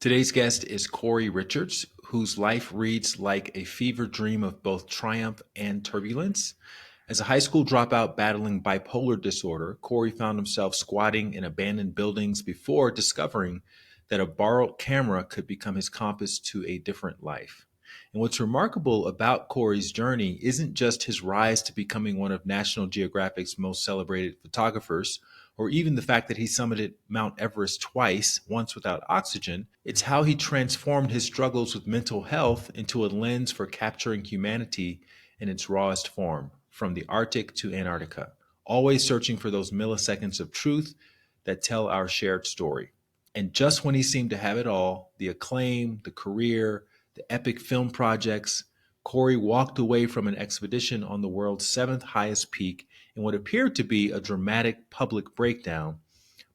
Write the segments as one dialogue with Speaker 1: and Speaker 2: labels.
Speaker 1: Today's guest is Cory Richards, whose life reads like a fever dream of both triumph and turbulence. As a high school dropout battling bipolar disorder, Cory found himself squatting in abandoned buildings before discovering that a borrowed camera could become his compass to a different life. And what's remarkable about Cory's journey isn't just his rise to becoming one of National Geographic's most celebrated photographers, or even the fact that he summited Mount Everest twice, once without oxygen. It's how he transformed his struggles with mental health into a lens for capturing humanity in its rawest form, from the Arctic to Antarctica, always searching for those milliseconds of truth that tell our shared story. And just when he seemed to have it all, the acclaim, the career, the epic film projects, Cory walked away from an expedition on the world's seventh highest peak in what appeared to be a dramatic public breakdown.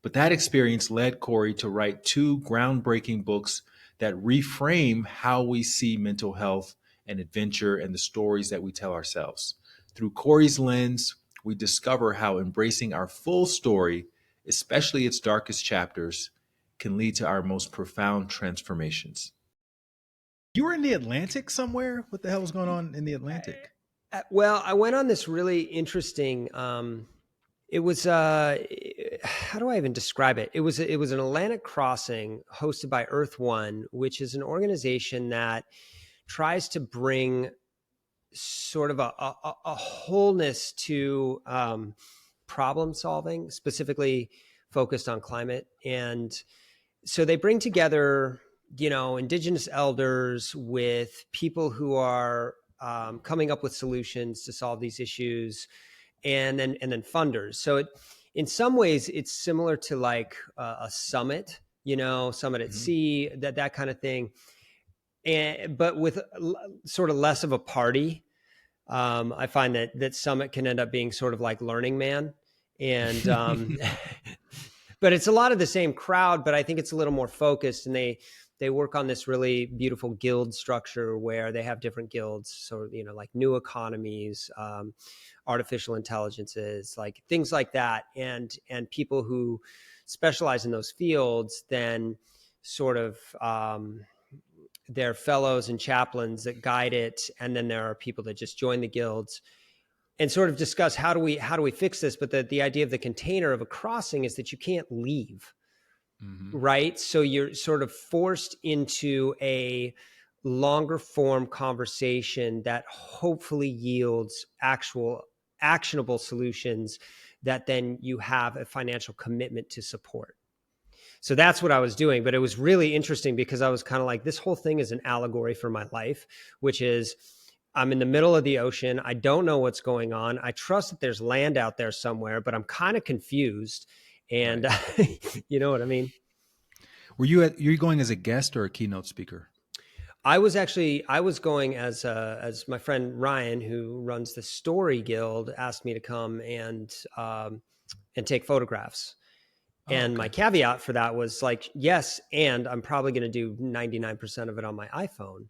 Speaker 1: But that experience led Cory to write two groundbreaking books that reframe how we see mental health and adventure and the stories that we tell ourselves. Through Cory's lens, we discover how embracing our full story, especially its darkest chapters, can lead to our most profound transformations. You were in the Atlantic somewhere? What the hell was going on in the Atlantic?
Speaker 2: Well, I went on this really interesting, it was, how do I even describe it? It was an Atlantic crossing hosted by Earth One, which is an organization that tries to bring sort of a wholeness to problem solving, specifically focused on climate. And so they bring together, indigenous elders with people who are coming up with solutions to solve these issues, and then funders. So in some ways, it's similar to like a summit, summit at sea, that kind of thing, but with sort of less of a party. I find that summit can end up being sort of like Learning Man, and but it's a lot of the same crowd, but I think it's a little more focused, and they work on this really beautiful guild structure where they have different guilds. So, like new economies, artificial intelligences, like things like that. And people who specialize in those fields then sort of, they're fellows and chaplains that guide it. And then there are people that just join the guilds and sort of discuss how do we fix this? But the idea of the container of a crossing is that you can't leave. Right? So you're sort of forced into a longer form conversation that hopefully yields actual actionable solutions that then you have a financial commitment to support. So that's what I was doing. But it was really interesting because I was kind of like, this whole thing is an allegory for my life, which is I'm in the middle of the ocean. I don't know what's going on. I trust that there's land out there somewhere, but I'm kind of confused. And right. You know what I mean?
Speaker 1: Were you going as a guest or a keynote speaker?
Speaker 2: I was going as my friend Ryan, who runs the Story Guild, asked me to come and take photographs. And my caveat for that was like, yes, and I'm probably going to do 99% of it on my iPhone,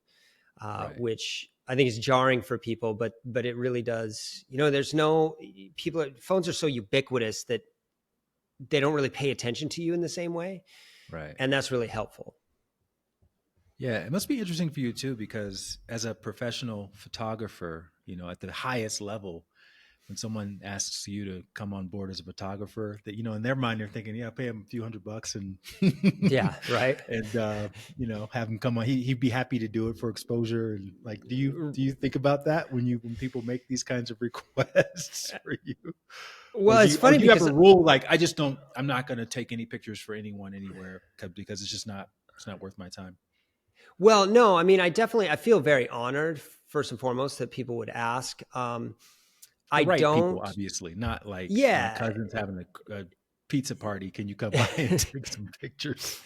Speaker 2: right. Which I think is jarring for people, but it really does. There's phones are so ubiquitous that they don't really pay attention to you in the same way.
Speaker 1: Right.
Speaker 2: And that's really helpful.
Speaker 1: Yeah, it must be interesting for you too, because as a professional photographer, at the highest level, when someone asks you to come on board as a photographer, that, in their mind, they're thinking, yeah, pay him a few $100 and
Speaker 2: yeah, right.
Speaker 1: And, have him come on. He'd be happy to do it for exposure. And like, do you think about that when people make these kinds of requests for you?
Speaker 2: Well, it's funny
Speaker 1: because you have a rule, like, I'm not going to take any pictures for anyone anywhere because it's not worth my time.
Speaker 2: Well, no, I mean, I feel very honored, first and foremost, that people would ask. I
Speaker 1: right
Speaker 2: don't,
Speaker 1: people, obviously, not like
Speaker 2: my
Speaker 1: cousin's having a pizza party. Can you come by and take some pictures?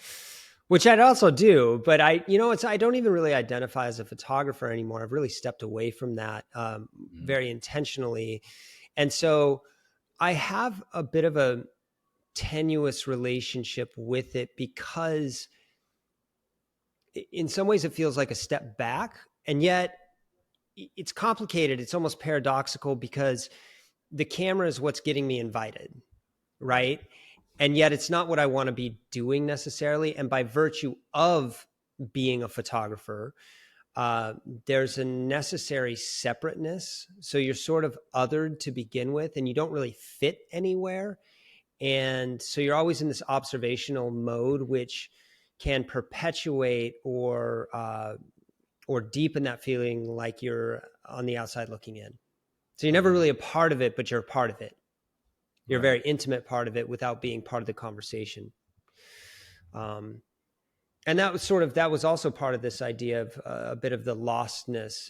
Speaker 2: Which I'd also do, but I don't even really identify as a photographer anymore. I've really stepped away from that very intentionally. And so I have a bit of a tenuous relationship with it because in some ways it feels like a step back, and yet it's complicated. It's almost paradoxical because the camera is what's getting me invited, right? And yet it's not what I want to be doing necessarily. And by virtue of being a photographer, there's a necessary separateness. So you're sort of othered to begin with, and you don't really fit anywhere. And so you're always in this observational mode, which can perpetuate or deepen that feeling like you're on the outside looking in. So you're never really a part of it, but you're a part of it. You're a very intimate part of it without being part of the conversation. And that was also part of this idea of a bit of the lostness.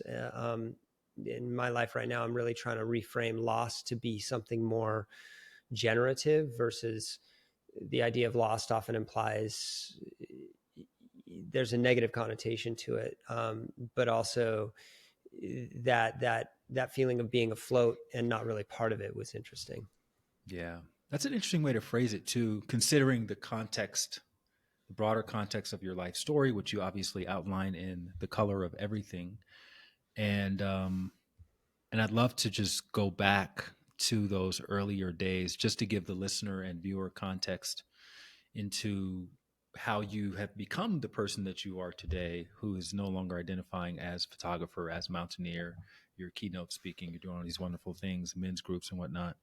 Speaker 2: In my life right now, I'm really trying to reframe lost to be something more generative, versus the idea of lost often implies there's a negative connotation to it, but also that feeling of being afloat and not really part of it was interesting.
Speaker 1: Yeah. That's an interesting way to phrase it too, considering the context, the broader context of your life story, which you obviously outline in The Color of Everything. And I'd love to just go back to those earlier days just to give the listener and viewer context into how you have become the person that you are today, who is no longer identifying as photographer, as mountaineer. You're keynote speaking, you're doing all these wonderful things, men's groups and whatnot.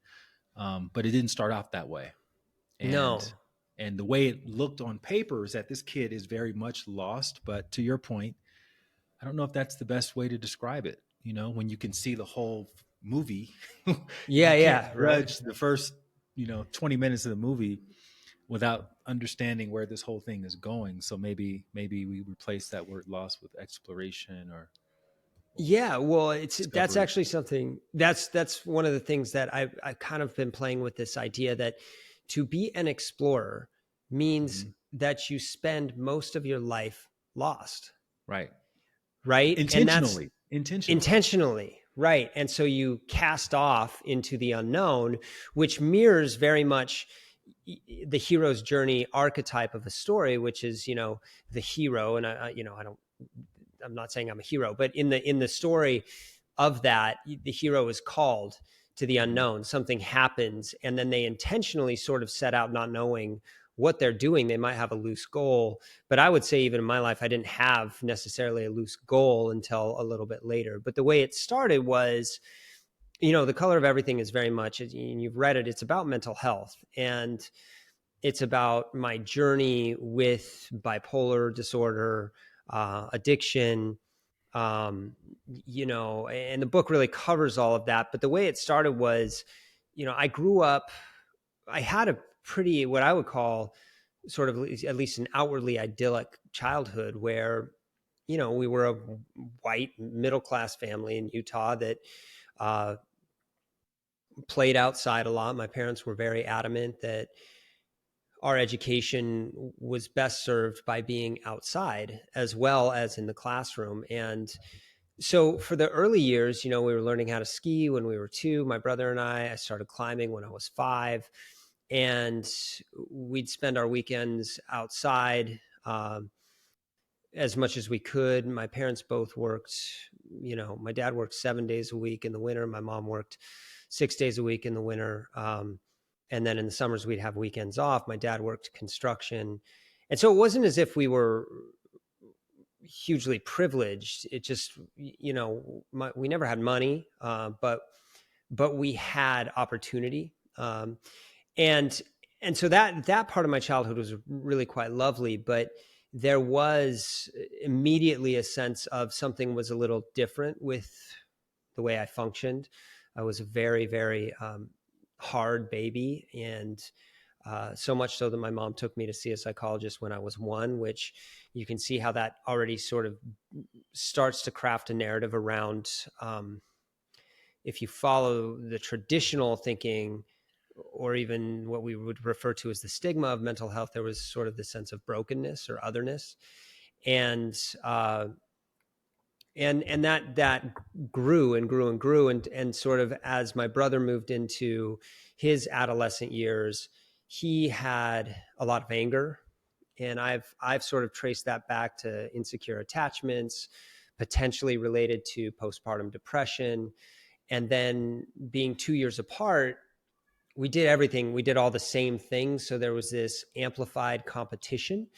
Speaker 1: But it didn't start off that way. And
Speaker 2: No.
Speaker 1: and the way it looked on paper is that this kid is very much lost. But to your point, I don't know if that's the best way to describe it. You know, when you can see the whole movie,
Speaker 2: Yeah,
Speaker 1: you can't
Speaker 2: yeah, right.
Speaker 1: judge the first, 20 minutes of the movie without understanding where this whole thing is going. So maybe we replace that word lost with exploration or
Speaker 2: Yeah, well, that's
Speaker 1: discovery.
Speaker 2: actually something that's one of the things that I kind of been playing with, this idea that to be an explorer means
Speaker 1: Hmm.
Speaker 2: that you spend most of your life lost,
Speaker 1: Right.
Speaker 2: right? And that's
Speaker 1: Intentionally.
Speaker 2: intentionally, right? And so you cast off into the unknown, which mirrors very much the hero's journey archetype of a story, which is, the hero. And I'm not saying I'm a hero, but in the story of that, the hero is called to the
Speaker 1: Hmm.
Speaker 2: unknown. Something happens, and then they intentionally sort of set out not knowing what they're doing. They might have a loose goal, but I would say even in my life, I didn't have necessarily a loose goal until a little bit later. But the way it started was, The Color of Everything is very much, and you've read it, it's about mental health. And it's about my journey with bipolar disorder, addiction, and the book really covers all of that. But the way it started was, I grew up, I had a pretty, what I would call sort of at least an outwardly idyllic childhood where, we were a white middle class family in Utah that uh, played outside a lot. My parents were very adamant that our education was best served by being outside as well as in the classroom. And so for the early years, we were learning how to ski when we were 2. My brother and I started climbing when I was 5. And we'd spend our weekends outside as much as we could. My parents both worked, my dad worked 7 days a week in the winter. My mom worked 6 days a week in the winter. And then in the summers, we'd have weekends off. My dad worked construction. And so it wasn't as if we were hugely privileged. It just, we never had money, but we had opportunity. And so that part of my childhood was really quite lovely, but there was immediately a sense of something was a little different with the way I functioned. I was a very, very hard baby, and so much so that my mom took me to see a psychologist when I was 1, which you can see how that already sort of starts to craft a narrative around, if you follow the traditional thinking, or even what we would refer to as the stigma of mental health, there was sort of the sense of brokenness or otherness. And that grew and grew and grew. And sort of as my brother moved into his adolescent years, he had a lot of anger. And I've sort of traced that back to insecure attachments, potentially related to postpartum depression. And then being 2 years apart, we did everything. We did all the same things. So there was this amplified competition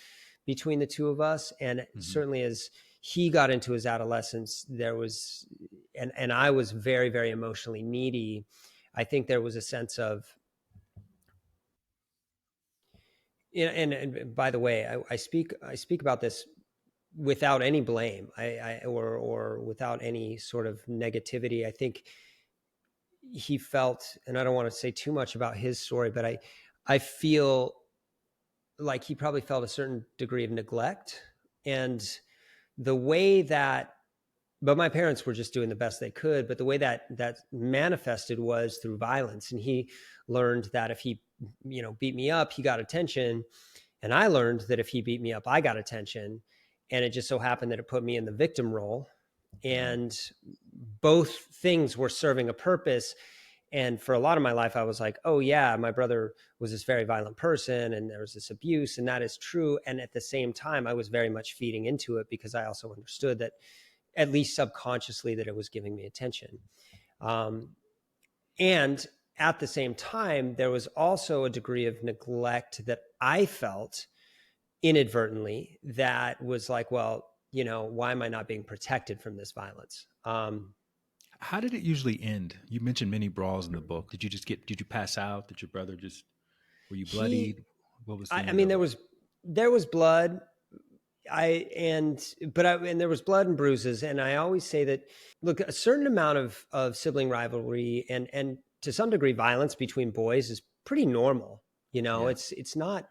Speaker 2: between the two of us. And
Speaker 1: Mm-hmm.
Speaker 2: certainly as he got into his adolescence, there was, and I was very, very emotionally needy. I think there was a sense of, and by the way, I speak about this without any blame, or without any sort of negativity. I think he felt, and I don't want to say too much about his story, but I feel like he probably felt a certain degree of neglect, and the way that, but my parents were just doing the best they could, but the way that manifested was through violence. And he learned that if he, beat me up, he got attention. And I learned that if he beat me up, I got attention. And it just so happened that it put me in the victim role. And both things were serving a purpose. And for a lot of my life, I was like, oh yeah, my brother was this very violent person and there was this abuse, and that is true. And at the same time, I was very much feeding into it because I also understood that, at least subconsciously, that it was giving me attention. And at the same time, there was also a degree of neglect that I felt inadvertently that was like, well, why am I not being protected from this violence?
Speaker 1: How did it usually end? You mentioned many brawls in the book. Did you pass out? Did your brother were you
Speaker 2: he,
Speaker 1: bloodied? What was the
Speaker 2: I
Speaker 1: end
Speaker 2: mean,
Speaker 1: of it?
Speaker 2: there was blood. And there was blood and bruises. And I always say that, look, a certain amount of sibling rivalry and to some degree violence between boys is pretty normal.
Speaker 1: Yeah.
Speaker 2: It's not,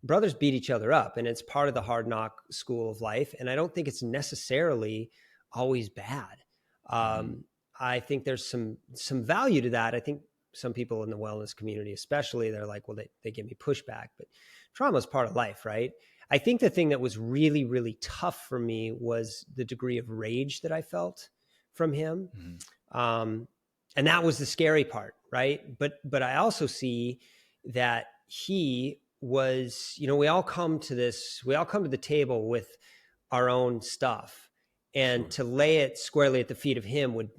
Speaker 2: brothers beat each other up, and it's part of the hard knock school of life. And I don't think it's necessarily always bad.
Speaker 1: Mm-hmm.
Speaker 2: I think there's some value to that. I think some people in the wellness community, especially, they're like, well, they give me pushback, but trauma is part of life, right? I think the thing that was really, really tough for me was the degree of rage that I felt from him.
Speaker 1: Mm-hmm.
Speaker 2: Um, and that was the scary part, right? But I also see that he was, we all come to the table with our own stuff, and
Speaker 1: Sure.
Speaker 2: to lay it squarely at the feet of him would,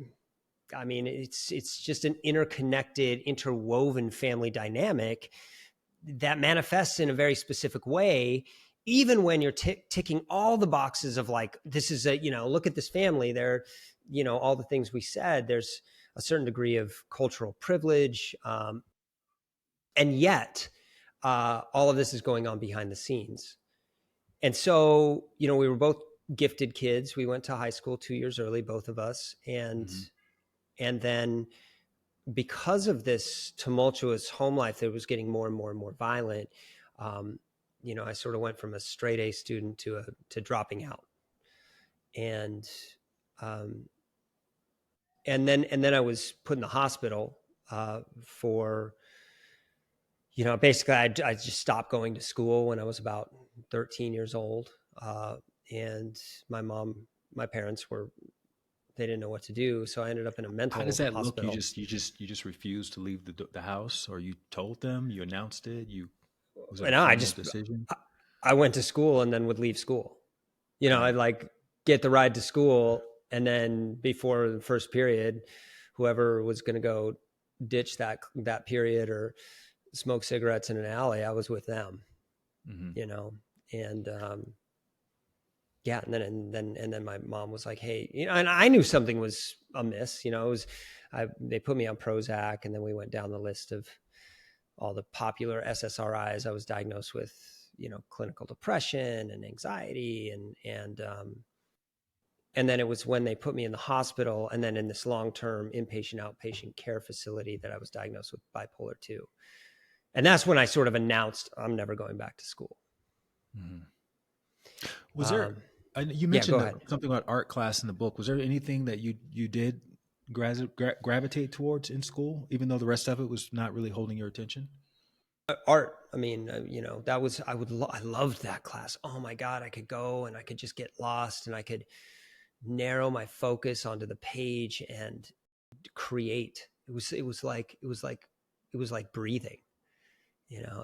Speaker 2: I mean, it's just an interconnected, interwoven family dynamic that manifests in a very specific way. Even when you're ticking all the boxes of like, this is look at this family, they're, all the things we said, there's a certain degree of cultural privilege. And yet, all of this is going on behind the scenes. And so, we were both gifted kids. We went to high school 2 years early, both of us.
Speaker 1: Mm-hmm.
Speaker 2: And then, because of this tumultuous home life that was getting more and more and more violent, I sort of went from a straight A student to dropping out. And um, then I was put in the hospital for, basically I just stopped going to school when I was about 13 years old. And my parents they didn't know what to do. So I ended up in a
Speaker 1: How does
Speaker 2: mental
Speaker 1: that look?
Speaker 2: hospital.
Speaker 1: You just refused to leave the house, or you told them, you announced it. Was it a
Speaker 2: And
Speaker 1: formal decision?
Speaker 2: I went to school and then would leave school.
Speaker 1: Right.
Speaker 2: I'd like get the ride to school, and then before the first period, whoever was going to go ditch that period or smoke cigarettes in an alley, I was with them.
Speaker 1: Mm-hmm.
Speaker 2: you know and yeah, and then my mom was like, hey, and I knew something was amiss. They put me on Prozac, and then we went down the list of all the popular SSRIs. I was diagnosed with clinical depression and anxiety, and then it was when they put me in the hospital and then in this long-term inpatient outpatient care facility that I was diagnosed with bipolar 2. And that's when I sort of announced I'm never going back to school.
Speaker 1: Mm-hmm. Was there?
Speaker 2: um,
Speaker 1: You
Speaker 2: yeah, go
Speaker 1: mentioned
Speaker 2: ahead.
Speaker 1: something about art class in the book. Was there anything that you did gravitate towards in school, even though the rest of it was not really holding your attention?
Speaker 2: Art, I mean, that was, I loved that class. Oh my god, I could go and I could just get lost, and I could narrow my focus onto the page and create. It was like breathing.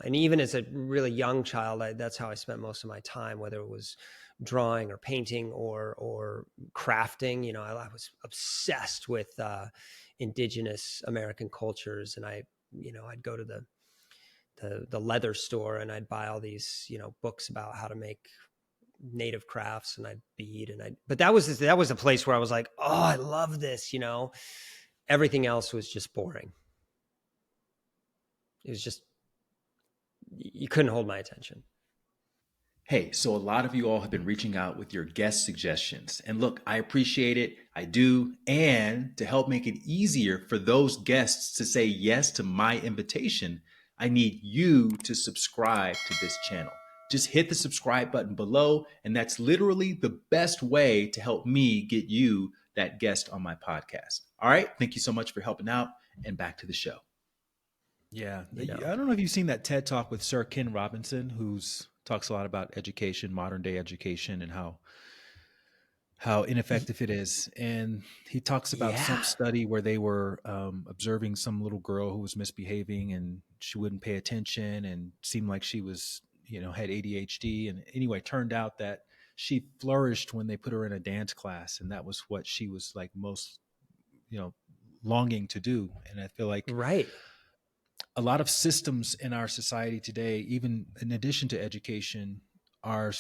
Speaker 2: And even as a really young child, that's how I spent most of my time, whether it was drawing or painting or crafting. I was obsessed with indigenous American cultures, and I I'd go to the leather store and I'd buy all these, books about how to make native crafts, and I'd bead, but that was a place where I was like, oh, I love this. Everything else was just boring. It was just, you couldn't hold my attention.
Speaker 1: Hey, so a lot of you all have been reaching out with your guest suggestions. And look, I appreciate it. I do. And to help make it easier for those guests to say yes to my invitation, I need you to subscribe to this channel. Just hit the subscribe button below, and that's literally the best way to help me get you that guest on my podcast. All right. Thank you so much for helping out, and back to the show. Yeah. I don't know if you've seen that TED Talk with Sir Ken Robinson, who's talks a lot about education, modern day education, and how ineffective it is. And he talks about some study where they were observing some little girl who was misbehaving, and she wouldn't pay attention and seemed like she was, had ADHD. And anyway, turned out that she flourished when they put her in a dance class. And that was what she was like most, longing to do. And I feel like a lot of systems in our society today, even in addition to education, are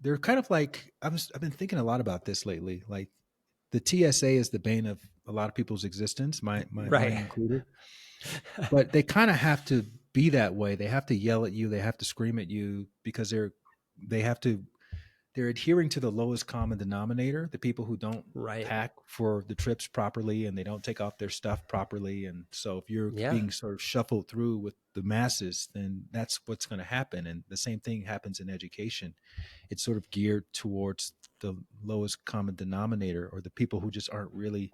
Speaker 1: they're kind of like, I've been thinking a lot about this lately. Like the TSA is the bane of a lot of people's existence, mine included. But they kind of have to be that way. They have to yell at you. They have to scream at you because they're adhering to the lowest common denominator, the people who don't pack for the trips properly and they don't take off their stuff properly. And so if you're being sort of shuffled through with the masses, then that's what's going to happen. And the same thing happens in education. It's sort of geared towards the lowest common denominator, or the people who just aren't really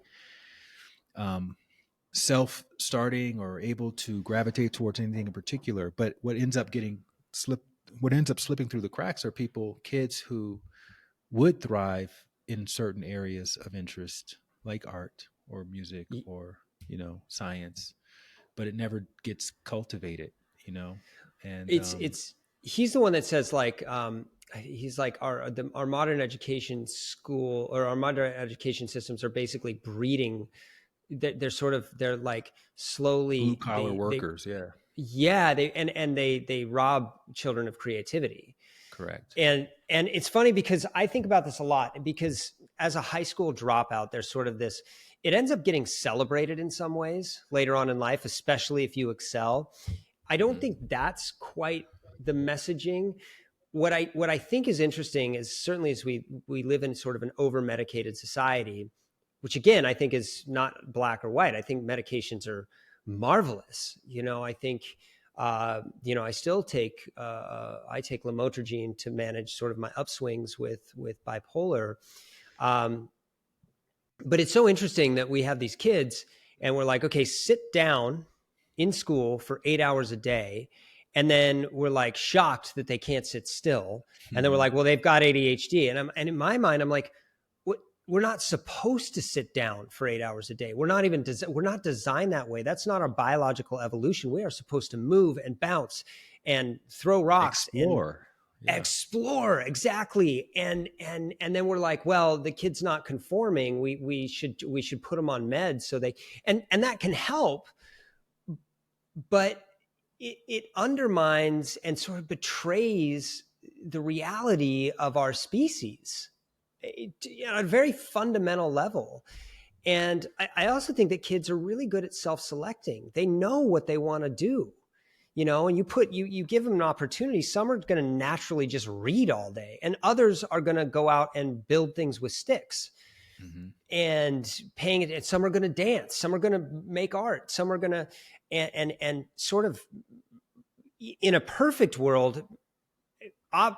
Speaker 1: self-starting or able to gravitate towards anything in particular. But what ends up slipping through the cracks are kids who would thrive in certain areas of interest, like art or music or, science, but it never gets cultivated, and
Speaker 2: he's the one that says like, he's like our modern education school, or our modern education systems are basically breeding. They're like slowly
Speaker 1: blue collar workers.
Speaker 2: They rob children of creativity.
Speaker 1: Correct.
Speaker 2: And it's funny because I think about this a lot, because as a high school dropout, there's sort of this, it ends up getting celebrated in some ways later on in life, especially if you excel. I don't think that's quite the messaging. What I think is interesting is, certainly as we live in sort of an over-medicated society, which again, I think is not black or white. I think medications are marvelous. I think, I still take lamotrigine to manage sort of my upswings with bipolar. But it's so interesting that we have these kids and we're like, okay, sit down in school for 8 hours a day. And then we're like shocked that they can't sit still. And then we're like, well, they've got ADHD. And in my mind, I'm like, we're not supposed to sit down for 8 hours a day. We're not designed that way. That's not our biological evolution. We are supposed to move and bounce and throw rocks, explore. Exactly. And then we're like, well, the kid's not conforming. We should put them on meds so they, and that can help, but it undermines and sort of betrays the reality of our species on a very fundamental level. And I also think that kids are really good at self-selecting. They know what they want to do, and you give them an opportunity. Some are going to naturally just read all day, and others are going to go out and build things with sticks. And some are going to dance, some are going to make art, some are going to, and sort of in a perfect world,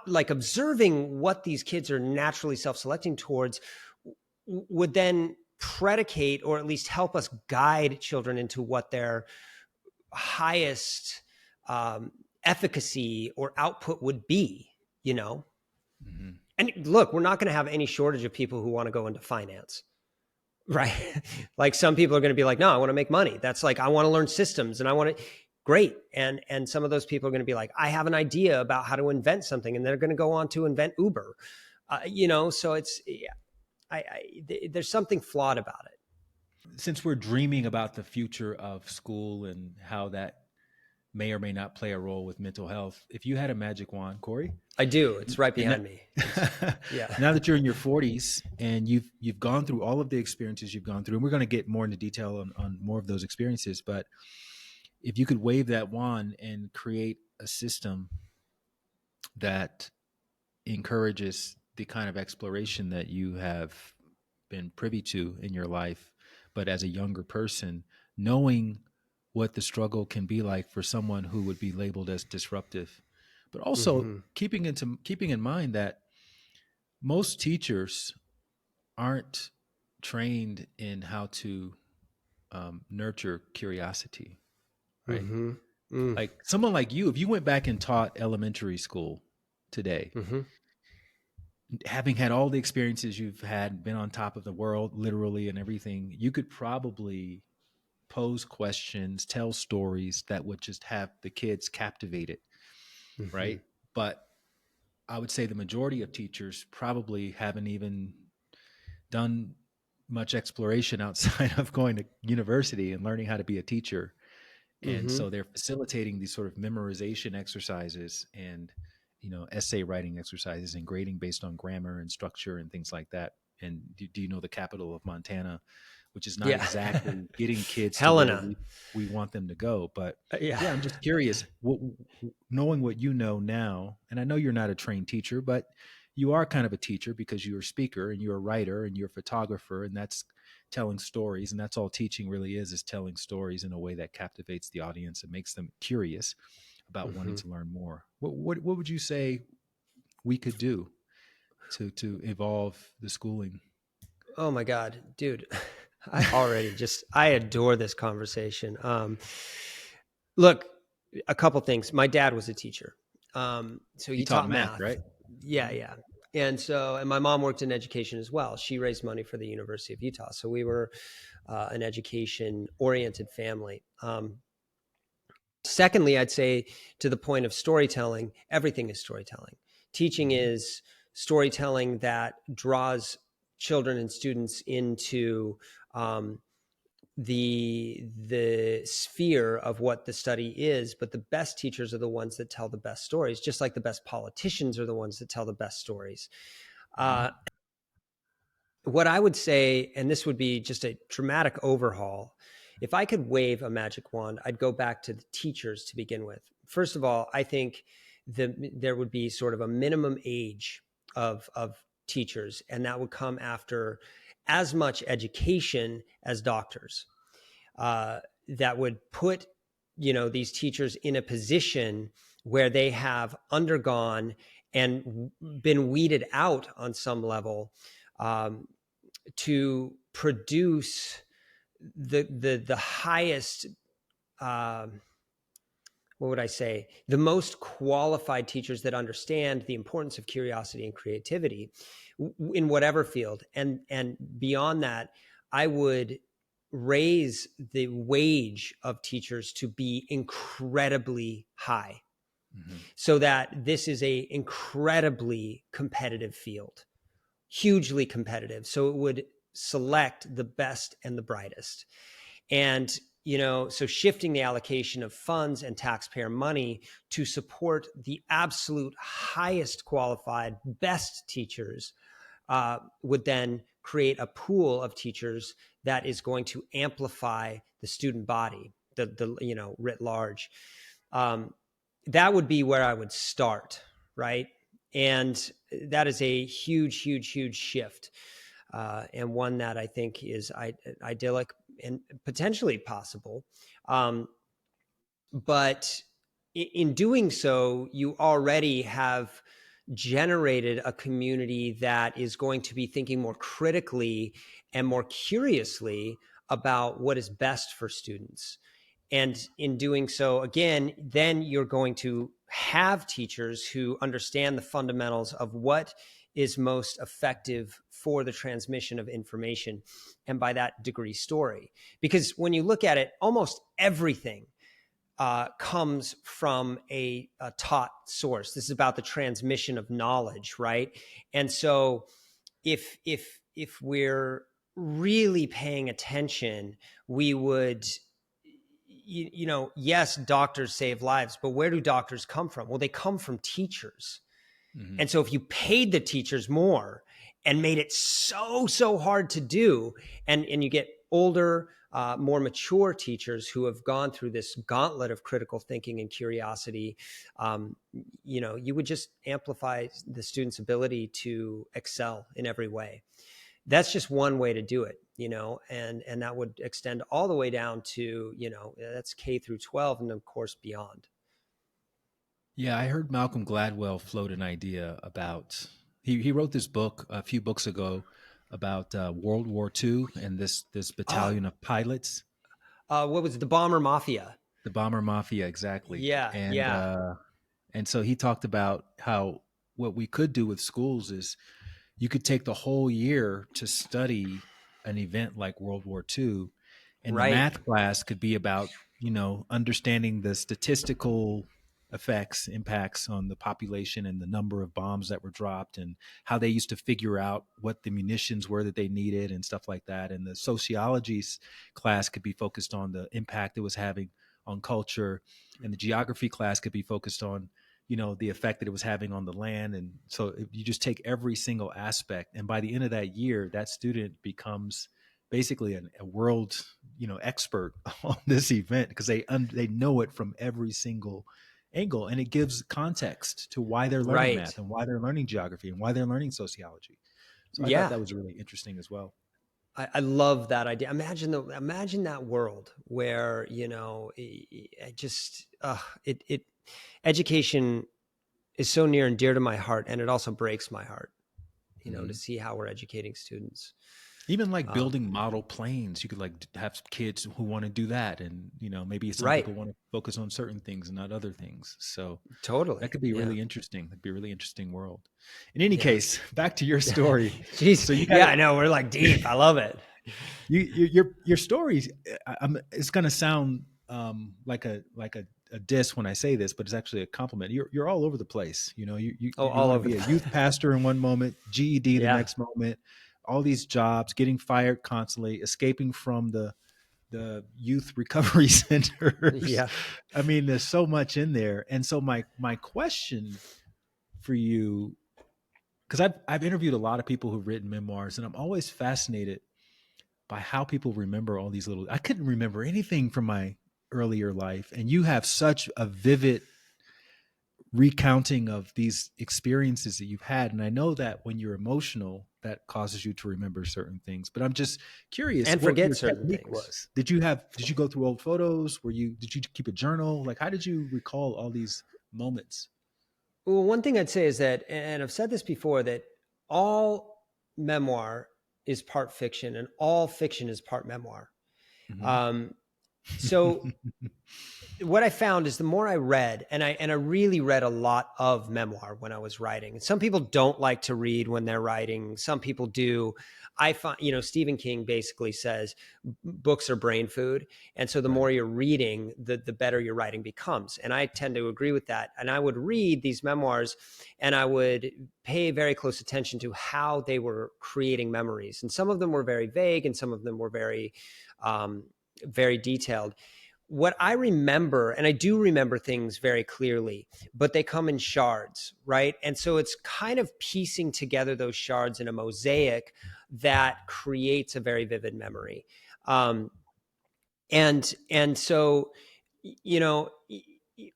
Speaker 2: like observing what these kids are naturally self-selecting towards would then predicate, or at least help us guide children into what their highest efficacy or output would be, And look, we're not going to have any shortage of people who want to go into finance, right? Like some people are going to be like, no, I want to make money. That's like, I want to learn systems and I want to, great. And some of those people are going to be like, I have an idea about how to invent something, and they're going to go on to invent Uber, so it's, there's something flawed about it.
Speaker 1: Since we're dreaming about the future of school and how that may or may not play a role with mental health, if you had a magic wand, Cory,
Speaker 2: I do. It's right
Speaker 1: and
Speaker 2: behind me. Yeah.
Speaker 1: now that you're in your 40s and you've gone through all of the experiences you've gone through, and we're going to get more into detail on more of those experiences, but if you could wave that wand and create a system that encourages the kind of exploration that you have been privy to in your life, but as a younger person, knowing what the struggle can be like for someone who would be labeled as disruptive, but also
Speaker 2: Mm-hmm.
Speaker 1: keeping in mind that most teachers aren't trained in how to nurture curiosity, right?
Speaker 2: Mm-hmm. Mm.
Speaker 1: Like someone like you, if you went back and taught elementary school today,
Speaker 2: Mm-hmm.
Speaker 1: having had all the experiences you've had, been on top of the world, literally, and everything, you could probably pose questions, tell stories that would just have the kids captivated,
Speaker 2: Mm-hmm.
Speaker 1: right? But I would say the majority of teachers probably haven't even done much exploration outside of going to university and learning how to be a teacher. And
Speaker 2: Mm-hmm.
Speaker 1: so they're facilitating these sort of memorization exercises and, essay writing exercises and grading based on grammar and structure and things like that. And do you know the capital of Montana, which is not
Speaker 2: Yeah.
Speaker 1: exactly getting kids to where
Speaker 2: Helena.
Speaker 1: we want them to go. But
Speaker 2: Yeah.
Speaker 1: yeah, I'm just curious, knowing what you know now, and I know you're not a trained teacher, but you are kind of a teacher because you're a speaker and you're a writer and you're a photographer, and that's telling stories. And that's all teaching really is telling stories in a way that captivates the audience and makes them curious about wanting
Speaker 2: Mm-hmm.
Speaker 1: to learn more. What would you say we could do to evolve the schooling?
Speaker 2: Oh my God, dude. I adore this conversation. Look, a couple things. My dad was a teacher. So
Speaker 1: He
Speaker 2: he
Speaker 1: taught
Speaker 2: taught
Speaker 1: math,
Speaker 2: math.
Speaker 1: right?
Speaker 2: Yeah, yeah. And my mom worked in education as well. She raised money for the University of Utah. So we were an education oriented family. Secondly, I'd say to the point of storytelling, everything is storytelling. Teaching
Speaker 1: Mm-hmm.
Speaker 2: is storytelling that draws children and students into um, the sphere of what the study is. But the best teachers are the ones that tell the best stories, just like the best politicians are the ones that tell the best stories.
Speaker 1: Mm-hmm.
Speaker 2: Uh, what I would say, and this would be just a dramatic overhaul, if I could wave a magic wand, I'd go back to the teachers to begin with. First of all, I think there would be sort of a minimum age of teachers, and that would come after as much education as doctors. That would put these teachers in a position where they have undergone and been weeded out on some level um, to produce the highest what would I say, the most qualified teachers that understand the importance of curiosity and creativity in whatever field. And beyond that, I would raise the wage of teachers to be incredibly high
Speaker 1: Mm-hmm.
Speaker 2: so that this is a incredibly competitive field, hugely competitive. So it would select the best and the brightest. And, so shifting the allocation of funds and taxpayer money to support the absolute highest qualified, best teachers would then create a pool of teachers that is going to amplify the student body, the writ large. That would be where I would start, right? And that is a huge, huge, huge shift, and one that I think is idyllic and potentially possible. But in doing so, you already have generated a community that is going to be thinking more critically and more curiously about what is best for students. And in doing so, again, then you're going to have teachers who understand the fundamentals of what is most effective for the transmission of information, and by that degree, story. Because when you look at it, almost everything comes from a taught source. This is about the transmission of knowledge, right? And so, if we're really paying attention, we would, yes, doctors save lives, but where do doctors come from? Well, they come from teachers.
Speaker 1: Hmm.
Speaker 2: And so if you paid the teachers more and made it so hard to do, and you get older, more mature teachers who have gone through this gauntlet of critical thinking and curiosity, you would just amplify the student's ability to excel in every way. That's just one way to do it, and that would extend all the way down to, that's K through 12, and of course beyond.
Speaker 1: Yeah, I heard Malcolm Gladwell float an idea about he wrote this book a few books ago about World War II and this
Speaker 2: Oh,
Speaker 1: battalion of pilots,
Speaker 2: what was it? The Bomber Mafia?
Speaker 1: the bomber mafia, exactly.
Speaker 2: Yeah, yeah.
Speaker 1: And so he talked about how what we could do with schools is you could take the whole year to study an event like World War II, and the
Speaker 2: Right.
Speaker 1: math class could be about, understanding the statistical effects, impacts on the population and the number of bombs that were dropped and how they used to figure out what the munitions were that they needed and stuff like that. And the sociology class could be focused on the impact it was having on culture, and the geography class could be focused on the effect that it was having on the land. And so you just take every single aspect, and by the end of that year that student becomes basically a world expert on this event, because they know it from every single angle, and it gives context to why they're learning
Speaker 2: Right.
Speaker 1: math and why they're learning geography and why they're learning sociology. So I thought
Speaker 2: Yeah.
Speaker 1: that was really interesting as well.
Speaker 2: I love that idea. Imagine that world where, education is so near and dear to my heart, and it also breaks my heart, to
Speaker 1: Hmm.
Speaker 2: see how we're educating students.
Speaker 1: Even like
Speaker 2: Um,
Speaker 1: building model planes, you could like have kids who want to do that, and maybe some
Speaker 2: right.
Speaker 1: people want to focus on certain things and not other things. So that
Speaker 2: Totally.
Speaker 1: could be
Speaker 2: Yeah.
Speaker 1: really interesting. That'd be a really interesting world. In any
Speaker 2: Yeah.
Speaker 1: case, back to your story.
Speaker 2: Jeez.
Speaker 1: So you got
Speaker 2: Yeah,
Speaker 1: it.
Speaker 2: I know. We're like deep. I love it.
Speaker 1: Your stories. It's going to sound like a diss when I say this, but it's actually a compliment. You're all over the place.
Speaker 2: Oh,
Speaker 1: You
Speaker 2: all
Speaker 1: want to
Speaker 2: over
Speaker 1: be a
Speaker 2: the
Speaker 1: youth pastor in one moment, GED the
Speaker 2: Yeah.
Speaker 1: next moment, all these jobs, getting fired constantly, escaping from the youth recovery centers.
Speaker 2: Yeah.
Speaker 1: I mean, there's so much in there. And so my question for you, because I've interviewed a lot of people who've written memoirs, and I'm always fascinated by how people remember all these little. I couldn't remember anything from my earlier life, and you have such a vivid recounting of these experiences that you've had. And I know that when you're emotional, that causes you to remember certain things. But I'm just curious
Speaker 2: And
Speaker 1: what
Speaker 2: forget
Speaker 1: your
Speaker 2: certain
Speaker 1: technique
Speaker 2: things.
Speaker 1: was. Did you go through old photos? Did you keep a journal? Like, how did you recall all these moments?
Speaker 2: Well, one thing I'd say is that, and I've said this before, that all memoir is part fiction and all fiction is part memoir.
Speaker 1: Hmm.
Speaker 2: Um, so what I found is the more I read, and I really read a lot of memoir when I was writing. And some people don't like to read when they're writing. Some people do. I find, Stephen King basically says books are brain food. And so the
Speaker 1: Right.
Speaker 2: more you're reading, the better your writing becomes. And I tend to agree with that. And I would read these memoirs and I would pay very close attention to how they were creating memories. And some of them were very vague and some of them were very detailed. What I remember, and I do remember things very clearly, but they come in shards, right? And so it's kind of piecing together those shards in a mosaic that creates a very vivid memory. Um, and so, you know,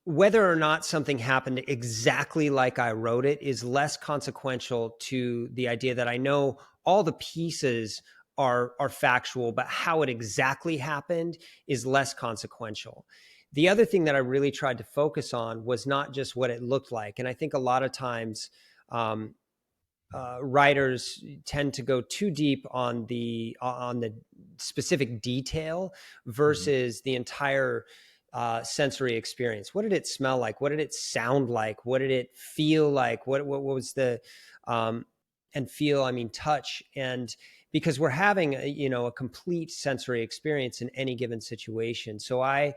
Speaker 2: whether or not something happened exactly like I wrote it is less consequential to the idea that I know all the pieces are factual, but how it exactly happened is less consequential. The other thing that I really tried to focus on was not just what it looked like, and I think a lot of times um, writers tend to go too deep on the specific detail
Speaker 1: Hmm.
Speaker 2: versus the entire sensory experience. What did it smell like? What did it sound like? What did it feel like? What was the um, and feel? I mean, touch. And because we're having a complete sensory experience in any given situation. So I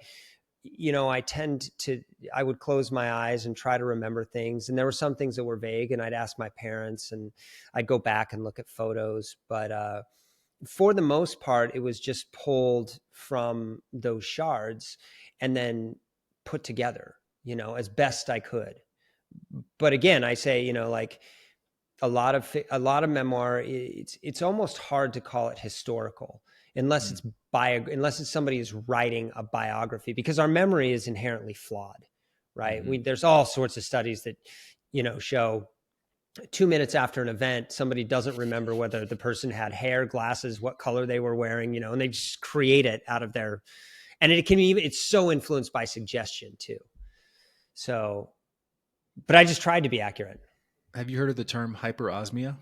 Speaker 2: tend to, I would close my eyes and try to remember things. And there were some things that were vague, and I'd ask my parents and I'd go back and look at photos. But for the most part, it was just pulled from those shards and then put together, as best I could. But again, I say, like a lot of memoir, it's almost hard to call it historical unless
Speaker 1: Mm.
Speaker 2: unless it's somebody is writing a biography, because our memory is inherently flawed, right?
Speaker 1: Hmm.
Speaker 2: There's all sorts of studies that, show 2 minutes after an event, somebody doesn't remember whether the person had hair, glasses, what color they were wearing, and they just create it out of their, and it's so influenced by suggestion too. So, but I just tried to be accurate.
Speaker 1: Have you heard of the term hyperosmia?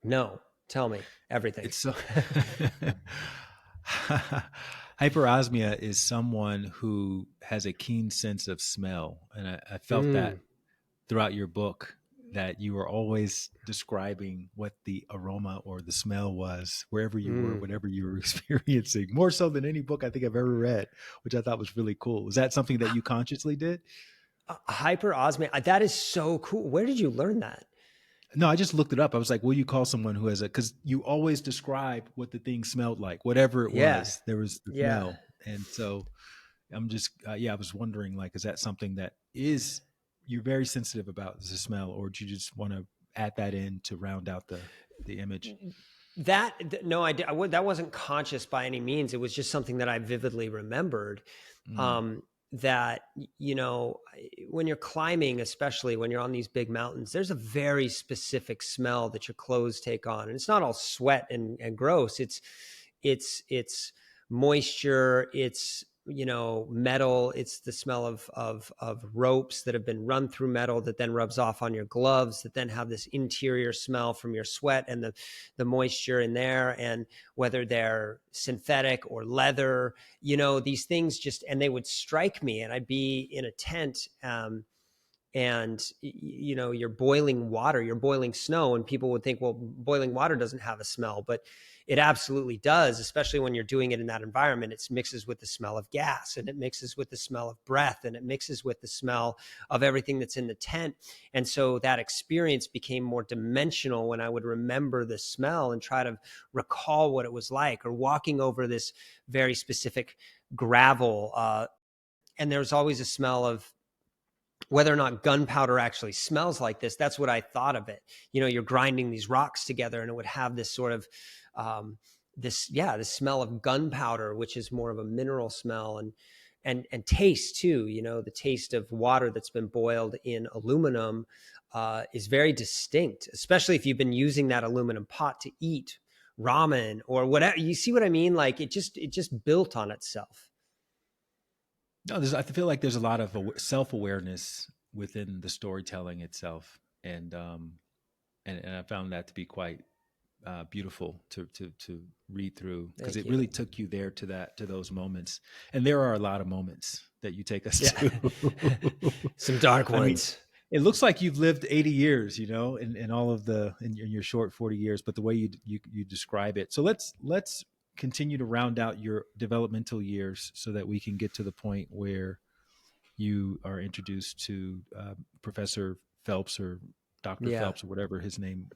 Speaker 2: No, tell me everything.
Speaker 1: It's so hyperosmia is someone who has a keen sense of smell, and I felt that
Speaker 2: Mm,
Speaker 1: throughout your book, that you were always describing what the aroma or the smell was wherever you were,
Speaker 2: mm.
Speaker 1: whatever you were experiencing, more so than any book I think I've ever read, which I thought was really cool. Was that something that you consciously did?
Speaker 2: Hyperosmia. That is so cool. Where did you learn that?
Speaker 1: No, I just looked it up. I was like, will you call someone who has because you always describe what the thing smelled like, whatever it
Speaker 2: Yeah.
Speaker 1: was, there was the
Speaker 2: Yeah.
Speaker 1: smell. And so I'm just, yeah, I was wondering, like, is that something that is, you're very sensitive about the smell, or do you just want to add that in to round out the image?
Speaker 2: No, that wasn't conscious by any means. It was just something that I vividly remembered.
Speaker 1: Mm,
Speaker 2: Um, that, when you're climbing, especially when you're on these big mountains, there's a very specific smell that your clothes take on. And it's not all sweat and gross. It's moisture. It's, metal. It's the smell of ropes that have been run through metal that then rubs off on your gloves, that then have this interior smell from your sweat and the moisture in there. And whether they're synthetic or leather, these things and they would strike me, and I'd be in a tent, and you're boiling snow, and people would think, well, boiling water doesn't have a smell, but it absolutely does, especially when you're doing it in that environment. It mixes with the smell of gas, and it mixes with the smell of breath, and it mixes with the smell of everything that's in the tent. And so that experience became more dimensional when I would remember the smell and try to recall what it was like, or walking over this very specific gravel, and there's always a smell of, whether or not gunpowder actually smells like this, that's what I thought of it. You're grinding these rocks together, and it would have this sort of, this smell of gunpowder, which is more of a mineral smell, and taste too. The taste of water that's been boiled in aluminum is very distinct, especially if you've been using that aluminum pot to eat ramen or whatever. You see what I mean? Like it just built on itself.
Speaker 1: no, I feel like there's a lot of self-awareness within the storytelling itself. And I found that to be quite beautiful to read through, because
Speaker 2: Thank
Speaker 1: it
Speaker 2: you.
Speaker 1: really took you there to those moments, and there are a lot of moments that you take us
Speaker 2: Yeah.
Speaker 1: to.
Speaker 2: Some dark
Speaker 1: I mean,
Speaker 2: ones.
Speaker 1: it looks like you've lived 80 years, in all of in your short 40 years, but the way you describe it. So let's continue to round out your developmental years so that we can get to the point where you are introduced to Professor Phelps, or Dr.
Speaker 2: Yeah.
Speaker 1: Phelps, or whatever his name,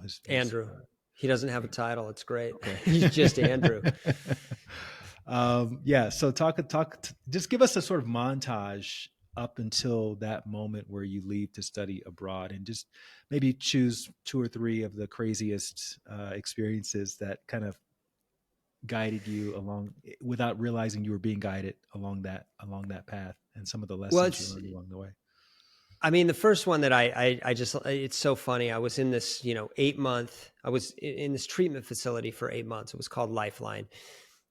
Speaker 1: his
Speaker 2: Andrew. He doesn't have a title. It's great.
Speaker 1: okay.
Speaker 2: He's just Andrew.
Speaker 1: Yeah. So just give us a sort of montage up until that moment where you leave to study abroad, and just maybe choose two or three of the craziest experiences that kind of guided you along, without realizing you were being guided along that path, and some of the
Speaker 2: Well,
Speaker 1: lessons you learned along the way.
Speaker 2: I mean, the first one that I just, it's so funny. I was in this, 8 month, I was in this treatment facility for 8 months. It was called Lifeline.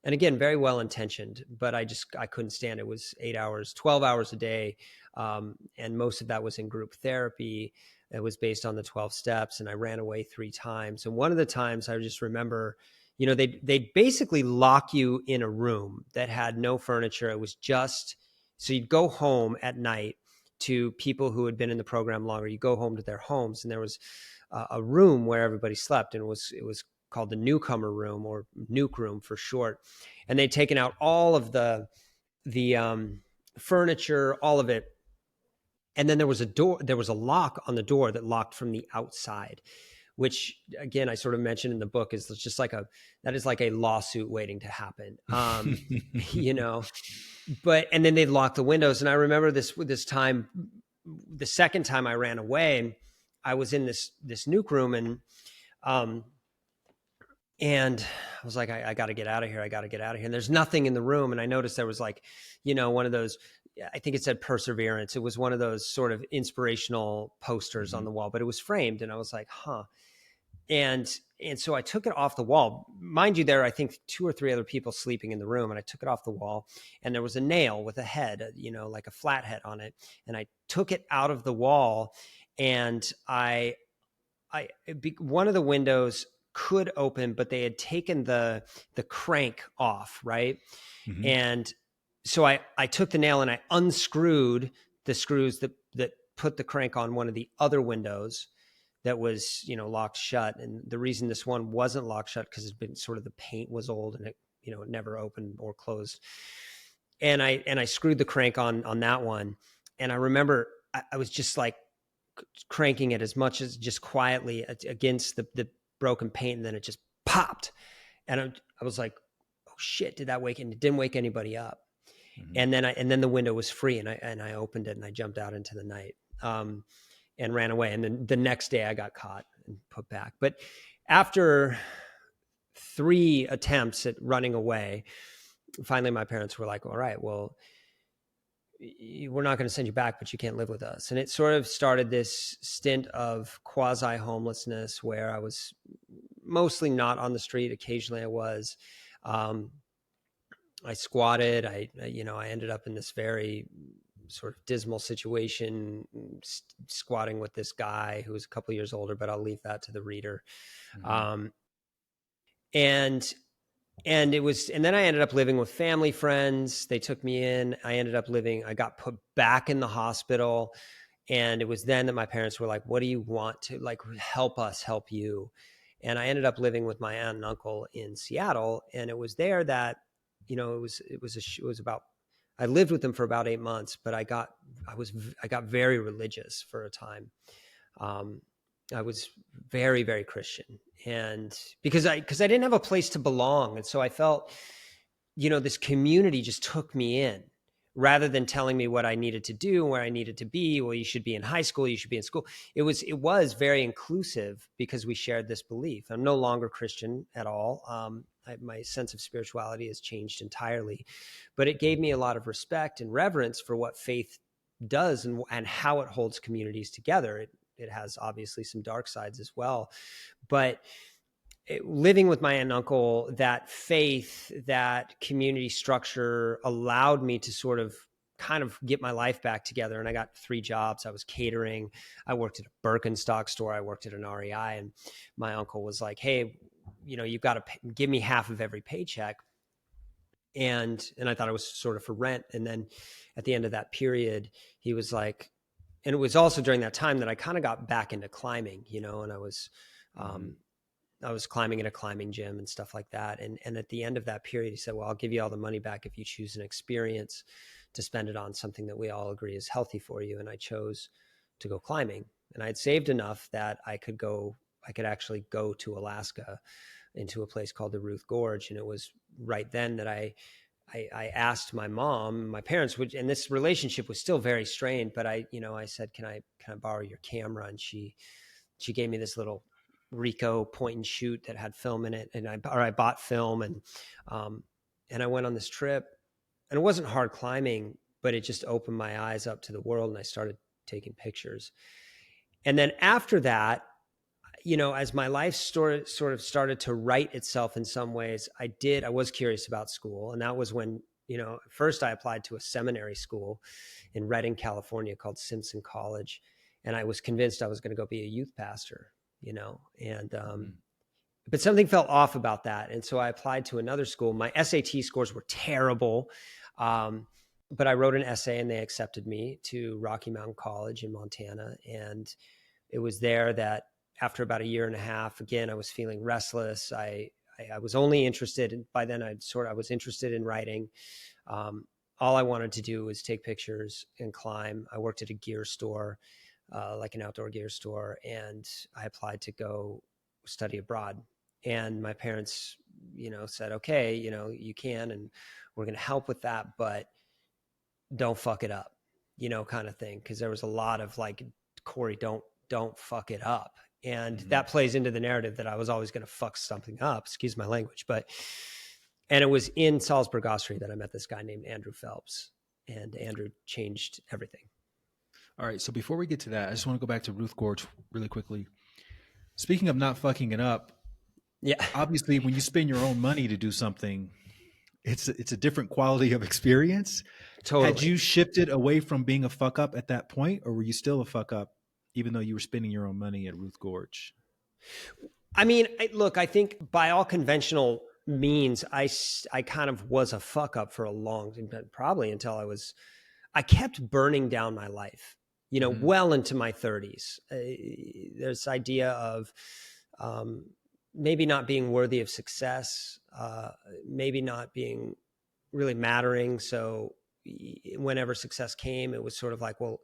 Speaker 2: And again, very well intentioned, but I couldn't stand it. It was 8 hours, 12 hours a day. And most of that was in group therapy. It was based on the 12 steps, and I ran away 3 times. And one of the times I just remember, they basically lock you in a room that had no furniture. It was just, so you'd go home at night to people who had been in the program longer. You go home to their homes, and there was a room where everybody slept, and it was called the newcomer room, or nuke room for short. And they'd taken out all of the furniture, all of it. And then there was a lock on the door that locked from the outside. which again, I sort of mentioned in the book is just like that is like a lawsuit waiting to happen. You know, and then they'd lock the windows. And I remember this time, the second time I ran away, I was in this nuke room, and I was like, I got to get out of here. I got to get out of here. And there's nothing in the room. And I noticed there was like, one of those, I think it said Perseverance. It was one of those sort of inspirational posters on the wall, but it was framed. And I was like, huh. And so I took it off the wall. Mind you, there were, I think, 2 or 3 other people sleeping in the room. And I took it off the wall, and there was a nail with a head, like a flat head on it. And I took it out of the wall, and one of the windows could open, but they had taken the crank off, right? Mm-hmm. And so I took the nail and I unscrewed the screws that put the crank on one of the other windows that was, locked shut. And the reason this one wasn't locked shut, because it's been sort of, the paint was old and it, it never opened or closed. And I screwed the crank on that one. And I remember I was just like cranking it as much as just quietly against the broken paint, and then it just popped, and I was like, oh shit, did that wake? And it didn't wake anybody up. Mm-hmm. And then the window was free, and I opened it, and I jumped out into the night, and ran away. And then the next day I got caught and put back. But after 3 attempts at running away, finally my parents were like, all right, well, we're not going to send you back, but you can't live with us. And it sort of started this stint of quasi homelessness, where I was mostly not on the street. Occasionally I was. I squatted. I ended up in this very sort of dismal situation, squatting with this guy who was a couple years older, but I'll leave that to the reader. Mm-hmm. And then I ended up living with family friends. They took me in. I got put back in the hospital. And it was then that my parents were like, what do you want to, like, help us help you? And I ended up living with my aunt and uncle in Seattle. And it was there that, I lived with them for about 8 months, but I got very religious for a time. I was very, very Christian, and because I didn't have a place to belong. And so I felt, this community just took me in, rather than telling me what I needed to do, where I needed to be. Well, you should be in high school, you should be in school. It was very inclusive, because we shared this belief. I'm no longer Christian at all. My sense of spirituality has changed entirely, but it gave me a lot of respect and reverence for what faith does and how it holds communities together. It has obviously some dark sides as well, but living with my aunt and uncle, that faith, that community structure allowed me to sort of kind of get my life back together. And I got 3 jobs. I was catering. I worked at a Birkenstock store. I worked at an REI, and my uncle was like, hey, you've got to give me half of every paycheck. And I thought it was sort of for rent. And then at the end of that period, he was like, and it was also during that time that I kind of got back into climbing, and I was climbing in a climbing gym and stuff like that. And at the end of that period, he said, well, I'll give you all the money back if you choose an experience to spend it on something that we all agree is healthy for you. And I chose to go climbing, and I had saved enough that I could actually go to Alaska, into a place called the Ruth Gorge. And it was right then that I asked my mom, my parents would, and this relationship was still very strained, but I said, can I borrow your camera? And she gave me this little Ricoh point and shoot that had film in it. And I bought film, and I went on this trip, and it wasn't hard climbing, but it just opened my eyes up to the world, and I started taking pictures. And then after that, as my life sort of started to right itself in some ways, I was curious about school. And that was when, first I applied to a seminary school in Redding, California, called Simpson College. And I was convinced I was going to go be a youth pastor, but something felt off about that. And so I applied to another school. My SAT scores were terrible. But I wrote an essay, and they accepted me to Rocky Mountain College in Montana. And it was there that, after about 1.5 years, again, I was feeling restless. I was only interested in, by then I was interested in writing. All I wanted to do was take pictures and climb. I worked at a gear store. like an outdoor gear store, and I applied to go study abroad. And my parents, said, okay, you can, and we're going to help with that, but don't fuck it up, kind of thing. Cause there was a lot of like, Cory, don't fuck it up. And that plays into the narrative that I was always going to fuck something up, excuse my language. And it was in Salzburg, Austria that I met this guy named Andrew Phelps, and Andrew changed everything.
Speaker 1: All right. So before we get to that, I just want to go back to Ruth Gorge really quickly. Speaking of not fucking it up,
Speaker 2: Yeah,
Speaker 1: obviously when you spend your own money to do something, it's a different quality of experience.
Speaker 2: totally.
Speaker 1: Had you shifted away from being a fuck up at that point, or were you still a fuck up even though you were spending your own money at Ruth Gorge?
Speaker 2: I mean, look, I think by all conventional means, I kind of was a fuck up for a long time, probably until I kept burning down my life, well into my 30s. There's this idea of maybe not being worthy of success, maybe not being really mattering. So whenever success came, it was sort of like, well,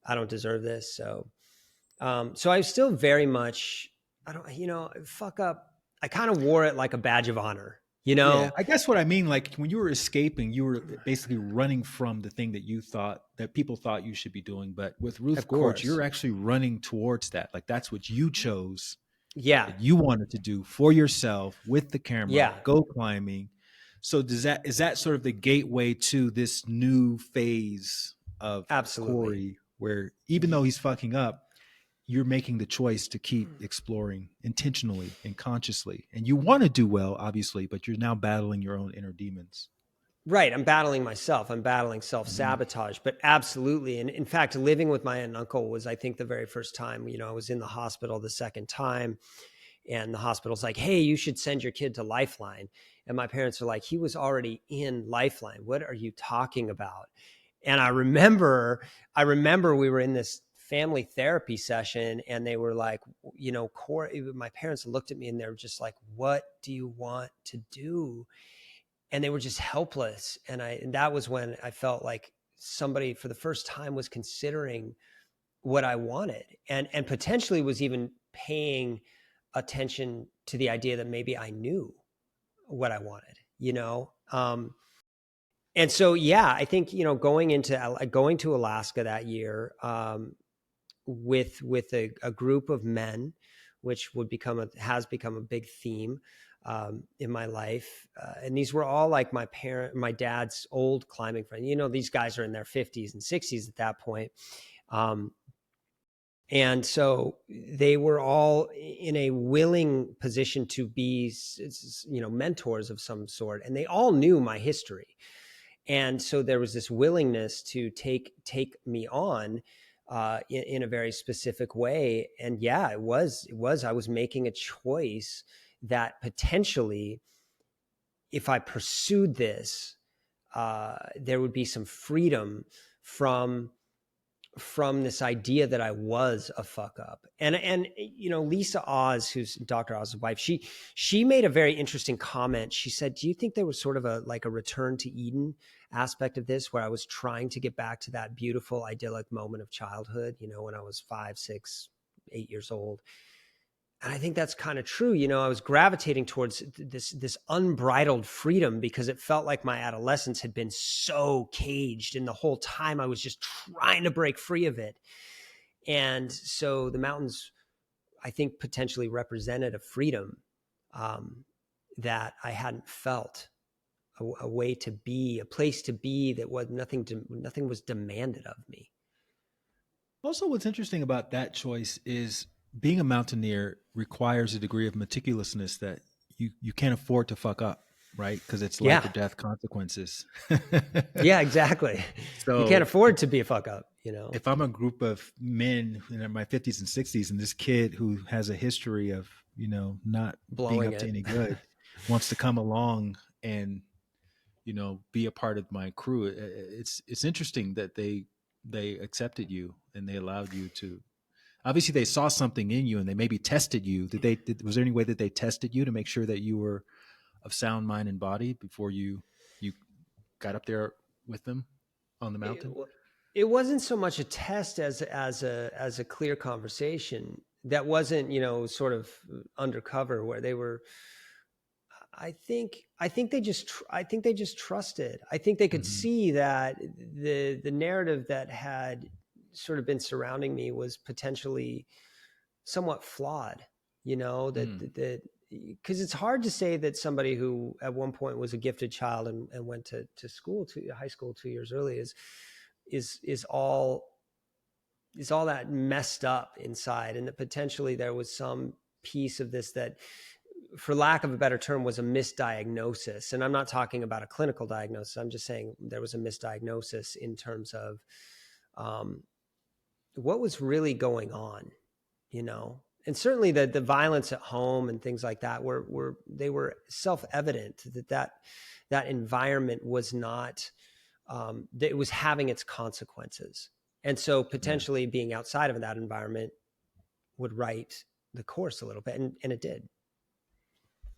Speaker 2: I don't deserve this. So I was still very much, I don't, fuck up. I kind of wore it like a badge of honor,
Speaker 1: Yeah, I guess what I mean, like when you were escaping, you were basically running from the thing that people thought you should be doing. But with Ruth
Speaker 2: Of
Speaker 1: Gorge,
Speaker 2: course.
Speaker 1: you're actually running towards that. Like that's what you chose,
Speaker 2: Yeah.
Speaker 1: that you wanted to do for yourself with the camera,
Speaker 2: Yeah.
Speaker 1: go climbing. So is that sort of the gateway to this new phase of
Speaker 2: Absolutely.
Speaker 1: Cory, where even though he's fucking up, you're making the choice to keep exploring intentionally and consciously, and you want to do well, obviously, but you're now battling your own inner demons.
Speaker 2: Right. I'm battling myself. I'm battling self-sabotage, but absolutely. And in fact, living with my aunt and uncle was, I think, the very first time, I was in the hospital the second time, and the hospital's like, hey, you should send your kid to Lifeline. And my parents are like, he was already in Lifeline. What are you talking about? And I remember we were in this family therapy session, and they were like, Cory, my parents looked at me and they were just like, what do you want to do? And they were just helpless. And that was when I felt like somebody for the first time was considering what I wanted, and potentially was even paying attention to the idea that maybe I knew what I wanted, and so, yeah, I think, going to Alaska that year, with a group of men, which has become a big theme in my life, and these were all like my dad's old climbing friends. These guys are in their 50s and 60s at that point, and so they were all in a willing position to be, mentors of some sort, and they all knew my history. And so there was this willingness to take me on in a very specific way. And yeah, it was, I was making a choice that potentially, if I pursued this, there would be some freedom from this idea that I was a fuck up. And Lisa Oz, who's Dr. Oz's wife, she made a very interesting comment. She said, do you think there was sort of a return to Eden aspect of this, where I was trying to get back to that beautiful idyllic moment of childhood, when I was 5, 6, 8 years old? And I think that's kind of true. I was gravitating towards this unbridled freedom because it felt like my adolescence had been so caged, and the whole time I was just trying to break free of it. And so the mountains, I think, potentially represented a freedom that I hadn't felt, a way to be, a place to be that was nothing was demanded of me.
Speaker 1: Also, what's interesting about that choice is being a mountaineer requires a degree of meticulousness that you can't afford to fuck up, right? Because it's life or death consequences.
Speaker 2: Yeah, exactly.
Speaker 1: So
Speaker 2: you can't afford to be a fuck up,
Speaker 1: If I'm a group of men in my 50s and 60s, and this kid who has a history of, not being up to any good wants to come along and, be a part of my crew, it's interesting that they accepted you and they allowed you to. Obviously, they saw something in you and they maybe tested you. Was there any way that they tested you to make sure that you were of sound mind and body before you got up there with them on the mountain?
Speaker 2: It wasn't so much a test as a clear conversation that wasn't, sort of undercover where they were. I think they just trusted. I think they could
Speaker 1: Hmm.
Speaker 2: see that the narrative that had sort of been surrounding me was potentially somewhat flawed.
Speaker 1: Mm.
Speaker 2: That because it's hard to say that somebody who at one point was a gifted child and went to school, to high school 2 years early, is all that messed up inside, and that potentially there was some piece of this that, for lack of a better term, was a misdiagnosis. And I'm not talking about a clinical diagnosis. I'm just saying there was a misdiagnosis in terms of um, what was really going on, you know. And certainly the violence at home and things like that were self-evident that environment was not, that it was having its consequences. And so
Speaker 1: Yeah.
Speaker 2: potentially being outside of that environment would right the course a little bit. And it did.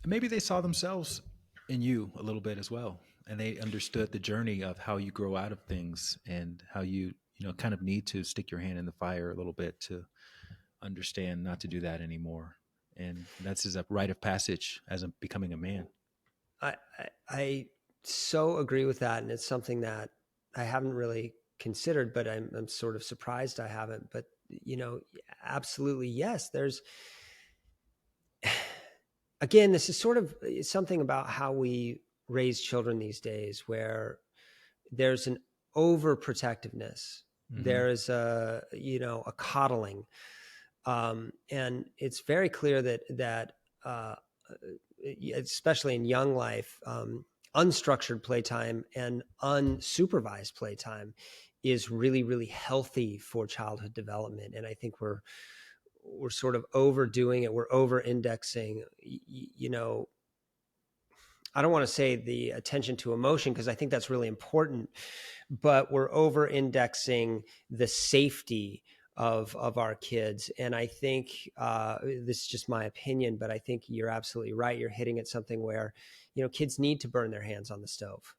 Speaker 1: Maybe they saw themselves in you a little bit as well, and they understood the journey of how you grow out of things and how you kind of need to stick your hand in the fire a little bit to understand not to do that anymore. And that's as a rite of passage as becoming a man.
Speaker 2: I so agree with that. And it's something that I haven't really considered, but I'm sort of surprised I haven't. But, absolutely, yes. Again, this is sort of something about how we raise children these days, where there's an overprotectiveness.
Speaker 1: Hmm.
Speaker 2: There is a coddling. And it's very clear uh, especially in young life, unstructured playtime and unsupervised playtime is really, really healthy for childhood development. And I think we're sort of overdoing it. We're over indexing, I don't want to say the attention to emotion, because I think that's really important, but we're over indexing the safety of our kids. And I think this is just my opinion, but I think you're absolutely right. You're hitting at something where, kids need to burn their hands on the stove.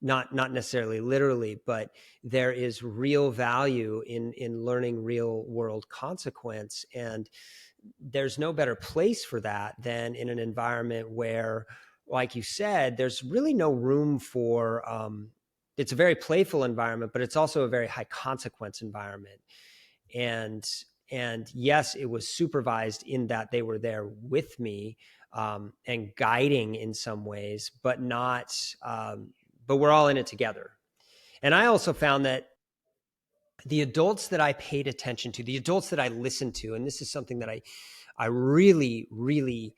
Speaker 2: Not necessarily literally, but there is real value in learning real world consequence. And there's no better place for that than in an environment where, like you said, there's really no room for, it's a very playful environment, but it's also a very high consequence environment. And and yes, it was supervised in that they were there with me, and guiding in some ways, but not, but we're all in it together. And I also found that the adults that I paid attention to, the adults that I listened to, and this is something that I really, really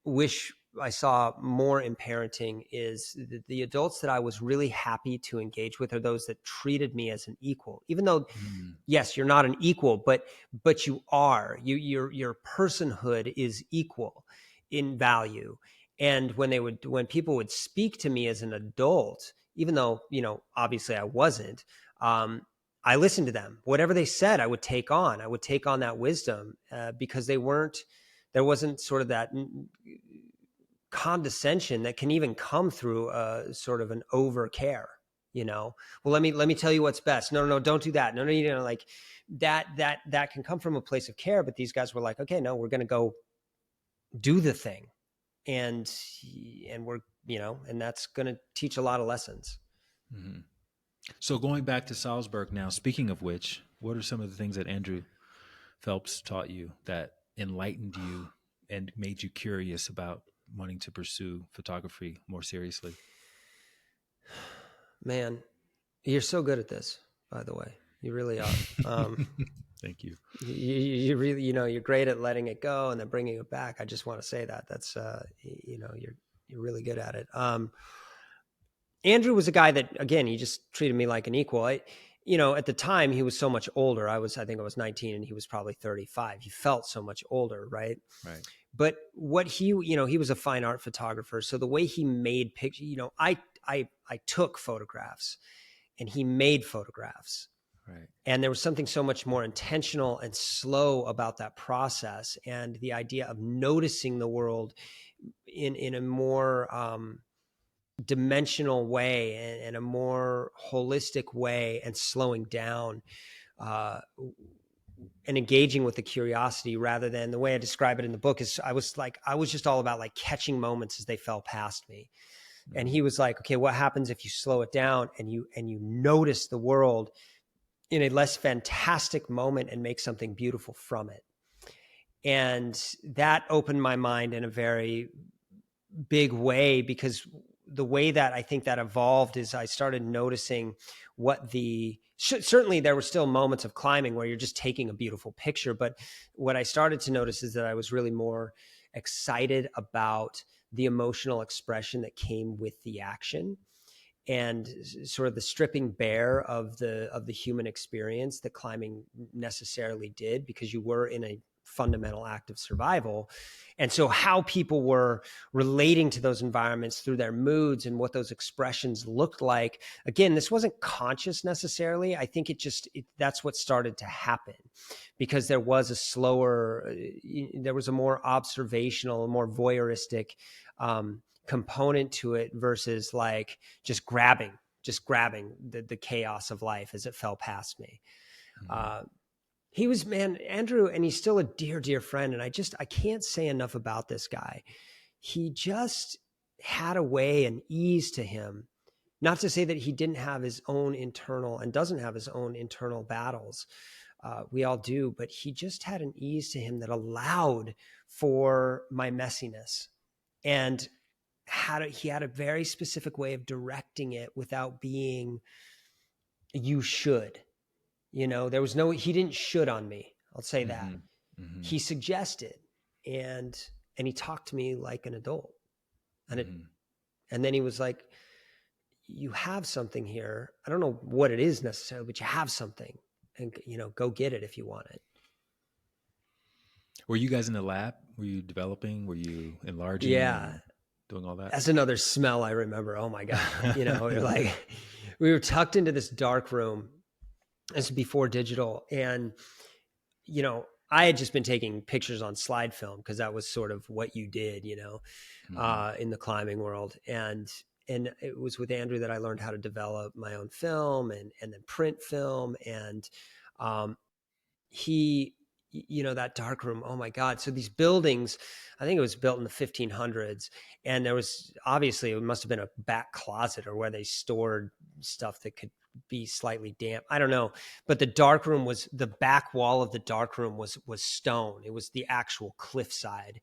Speaker 2: wish I saw more in parenting, is the adults that I was really happy to engage with are those that treated me as an equal. Even though,
Speaker 1: Mm.
Speaker 2: yes, you're not an equal, but you are. Your personhood is equal in value. And when people would speak to me as an adult, even though, obviously I wasn't, um, I listened to them. Whatever they said, I would take on. I would take on that wisdom, because there wasn't sort of that condescension that can even come through sort of an over care. Well, let me tell you what's best. No, no, no, don't do that. No, no, like that can come from a place of care. But these guys were like, okay, no, we're going to go do the thing, and we're, and that's going to teach a lot of lessons.
Speaker 1: Hmm. So going back to Salzburg now, speaking of which, what are some of the things that Andrew Phelps taught you that enlightened you and made you curious about wanting to pursue photography more seriously?
Speaker 2: Man, you're so good at this, by the way. You really are.
Speaker 1: Thank you.
Speaker 2: You really, you're great at letting it go and then bringing it back. I just want to say that's, you're really good at it. Andrew was a guy that, again, he just treated me like an equal. At the time he was so much older. I think I was 19 and he was probably 35. He felt so much older, right?
Speaker 1: Right.
Speaker 2: But what he was a fine art photographer. So the way he made pictures, I took photographs and he made photographs.
Speaker 1: Right.
Speaker 2: And there was something so much more intentional and slow about that process, and the idea of noticing the world in a more, dimensional way and a more holistic way, and slowing down uh, and engaging with the curiosity, rather than the way I describe it in the book is I was just all about like catching moments as they fell past me. And he was like, okay, what happens if you slow it down and you notice the world in a less fantastic moment and make something beautiful from it? And that opened my mind in a very big way, because the way that I think that evolved is I started noticing what certainly there were still moments of climbing where you're just taking a beautiful picture. But what I started to notice is that I was really more excited about the emotional expression that came with the action, and sort of the stripping bare of the human experience that climbing necessarily did, because you were in a fundamental act of survival. And so how people were relating to those environments through their moods and what those expressions looked like, again, this wasn't conscious necessarily. I think that's what started to happen, because there was there was a more observational, more voyeuristic component to it, versus like just grabbing the chaos of life as it fell past me. He was, man, Andrew, and he's still a dear friend. And I can't say enough about this guy. He just had a way, an ease to him. Not to say that he didn't have his own internal and doesn't have his own internal battles. We all do, but he just had an ease to him that allowed for my messiness. And he had a very specific way of directing it without being, you should, there was he didn't should on me. I'll say that. He suggested, and he talked to me like an adult, and and then he was like, you have something here. I don't know what it is necessarily, but you have something, and go get it if you want it.
Speaker 1: Were you guys in the lab? Were you developing? Were you enlarging
Speaker 2: Yeah.
Speaker 1: and doing all that?
Speaker 2: That's another smell I remember. Oh my God. We were tucked into this dark room. This is before digital. And, I had just been taking pictures on slide film, because that was sort of what you did, in the climbing world. And it was with Andrew that I learned how to develop my own film and then print film. And he, that dark room, oh my God. So these buildings, I think it was built in the 1500s, and there was, obviously it must have been a back closet or where they stored stuff that could be slightly damp. I don't know. But the back wall of the dark room was stone. It was the actual cliffside.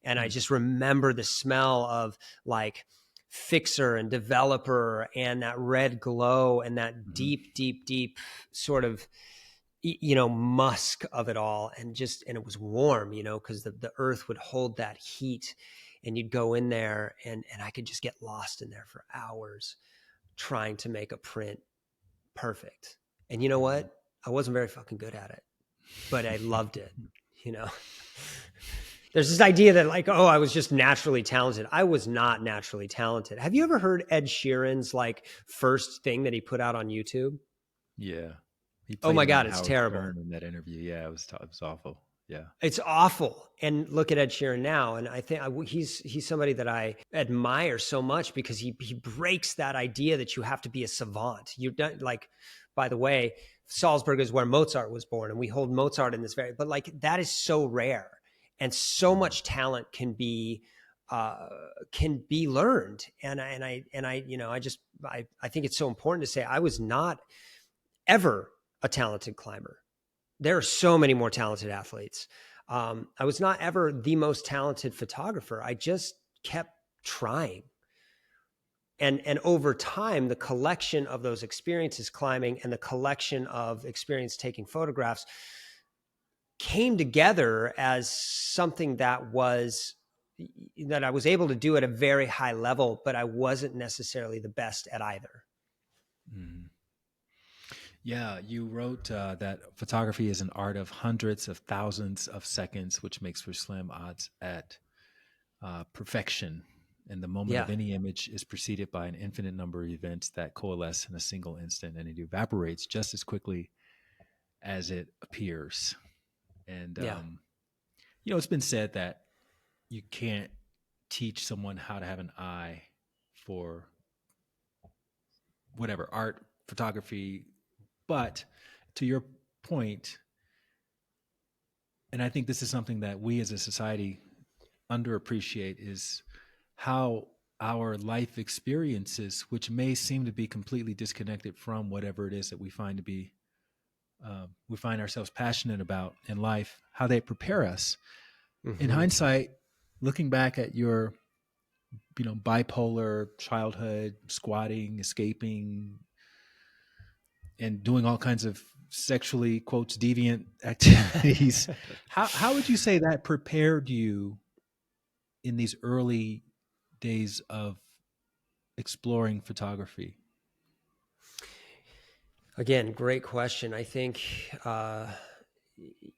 Speaker 2: And I just remember the smell of like fixer and developer and that red glow and that deep sort of, musk of it all. And it was warm, because the earth would hold that heat, and you'd go in there and I could just get lost in there for hours trying to make a print perfect. And you know what? I wasn't very fucking good at it, but I loved it. There's this idea that like, oh, I was just naturally talented. I was not naturally talented. Have you ever heard Ed Sheeran's like first thing that he put out on YouTube?
Speaker 1: Yeah. He
Speaker 2: Oh
Speaker 1: played
Speaker 2: my
Speaker 1: it on
Speaker 2: God, it's
Speaker 1: Howard
Speaker 2: terrible.
Speaker 1: Stern in that interview. Yeah, it was awful. Yeah.
Speaker 2: It's awful. And look at Ed Sheeran now. And I think he's somebody that I admire so much, because he breaks that idea that you have to be a savant. You're not like, by the way, Salzburg is where Mozart was born, and we hold Mozart in this but like that is so rare, and so much talent can be learned. And I think it's so important to say I was not ever a talented climber. There are so many more talented athletes. I was not ever the most talented photographer. I just kept trying. And over time, the collection of those experiences climbing and the collection of experience taking photographs came together as something that I was able to do at a very high level, but I wasn't necessarily the best at either.
Speaker 1: Yeah, you wrote that photography is an art of hundreds of thousands of seconds, which makes for slim odds at perfection. And the moment of any image is preceded by an infinite number of events that coalesce in a single instant, and it evaporates just as quickly as it appears. And, it's been said that you can't teach someone how to have an eye for whatever, art, photography. But to your point, and I think this is something that we as a society underappreciate, is how our life experiences, which may seem to be completely disconnected from whatever it is that we find ourselves passionate about in life, how they prepare us. In
Speaker 2: Mm-hmm.
Speaker 1: hindsight, looking back at your, bipolar childhood, squatting, escaping, and doing all kinds of sexually quotes deviant activities, how would you say that prepared you in these early days of exploring photography?
Speaker 2: Again, great question. I think,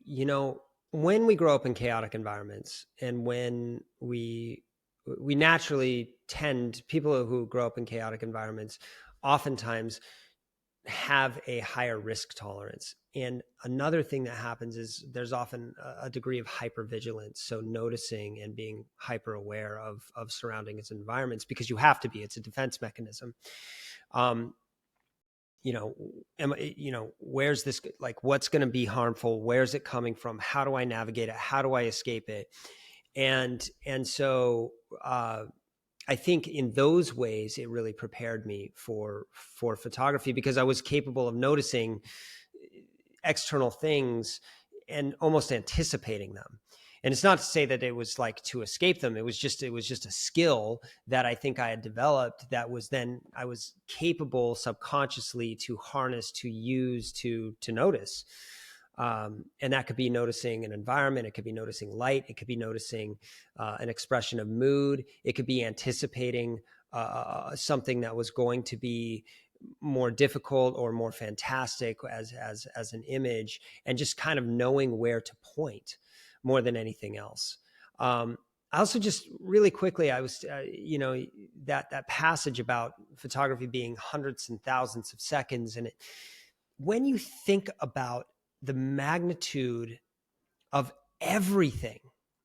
Speaker 2: you know, when we grow up in chaotic environments, and when we naturally tend, people who grow up in chaotic environments oftentimes have a higher risk tolerance. And another thing that happens is there's often a degree of hypervigilance. So noticing and being hyper aware of surrounding its environments, because you have to be, it's a defense mechanism. Um, where's this, like, what's going to be harmful? Where's it coming from? How do I navigate it? How do I escape it? And so, I think in those ways, it really prepared me for photography, because I was capable of noticing external things and almost anticipating them. And it's not to say that it was like to escape them. It was just a skill that I think I had developed, that was then I was capable subconsciously to harness, to use, to notice. And that could be noticing an environment. It could be noticing light. It could be noticing an expression of mood. It could be anticipating something that was going to be more difficult or more fantastic as an image, and just kind of knowing where to point more than anything else. I also, just really quickly, I was, that passage about photography being hundreds and thousands of seconds, and when you think about the magnitude of everything,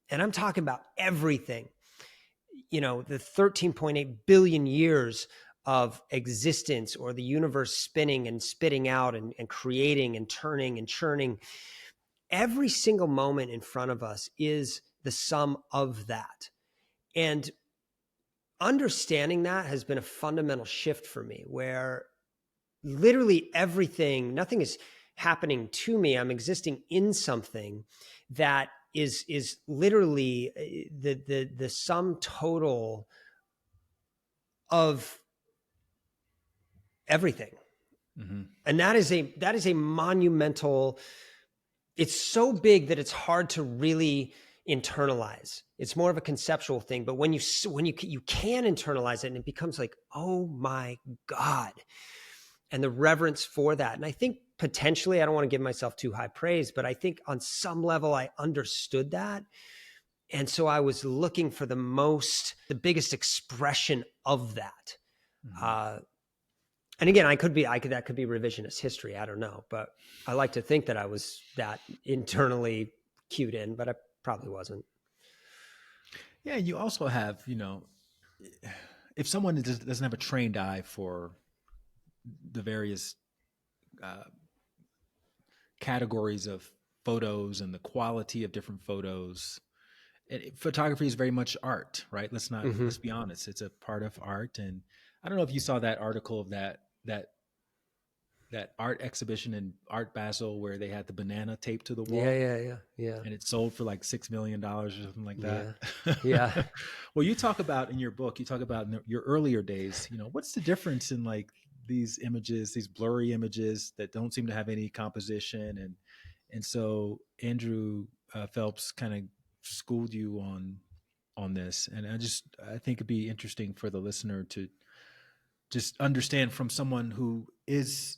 Speaker 2: and I'm talking about everything, the 13.8 billion years of existence, or the universe spinning and spitting out and creating and turning and churning, every single moment in front of us is the sum of that. And understanding that has been a fundamental shift for me, where literally everything, nothing is happening to me. I'm existing in something that is literally the sum total of everything. Mm-hmm. And that is a monumental, it's so big that it's hard to really internalize. It's more of a conceptual thing, but when you can internalize it, and it becomes like, oh my God, and the reverence for that. And I think potentially, I don't want to give myself too high praise, but I think on some level I understood that. And so I was looking for the biggest expression of that. Mm-hmm. And again, that could be revisionist history. I don't know, but I like to think that I was that internally cued in, but I probably wasn't.
Speaker 1: Yeah. You also have, if someone doesn't have a trained eye for the various categories of photos and the quality of different photos, photography is very much art, right? Let's be honest. It's a part of art. And I don't know if you saw that article of that art exhibition in Art Basel where they had the banana taped to the wall.
Speaker 2: Yeah.
Speaker 1: And it sold for like $6 million or something like that.
Speaker 2: Yeah.
Speaker 1: Well, you talk about in your book, in your earlier days, what's the difference in like these images, these blurry images that don't seem to have any composition. And so Andrew Phelps kind of schooled you on this. And I think it'd be interesting for the listener to just understand from someone who has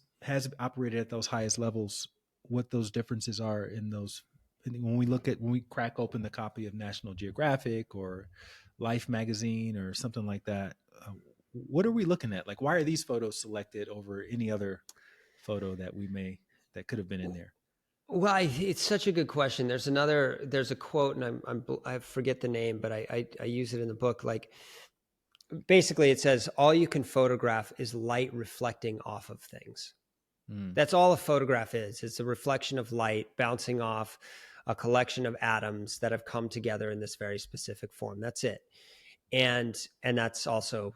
Speaker 1: operated at those highest levels, what those differences are in those. When we crack open the copy of National Geographic or Life magazine or something like that, what are we looking at? Like, why are these photos selected over any other photo that that could have been in there?
Speaker 2: Well, it's such a good question. There's a quote, and I forget the name, but I use it in the book. Like, basically it says all you can photograph is light reflecting off of things. That's all a photograph is. It's a reflection of light bouncing off a collection of atoms that have come together in this very specific form. That's it. And that's also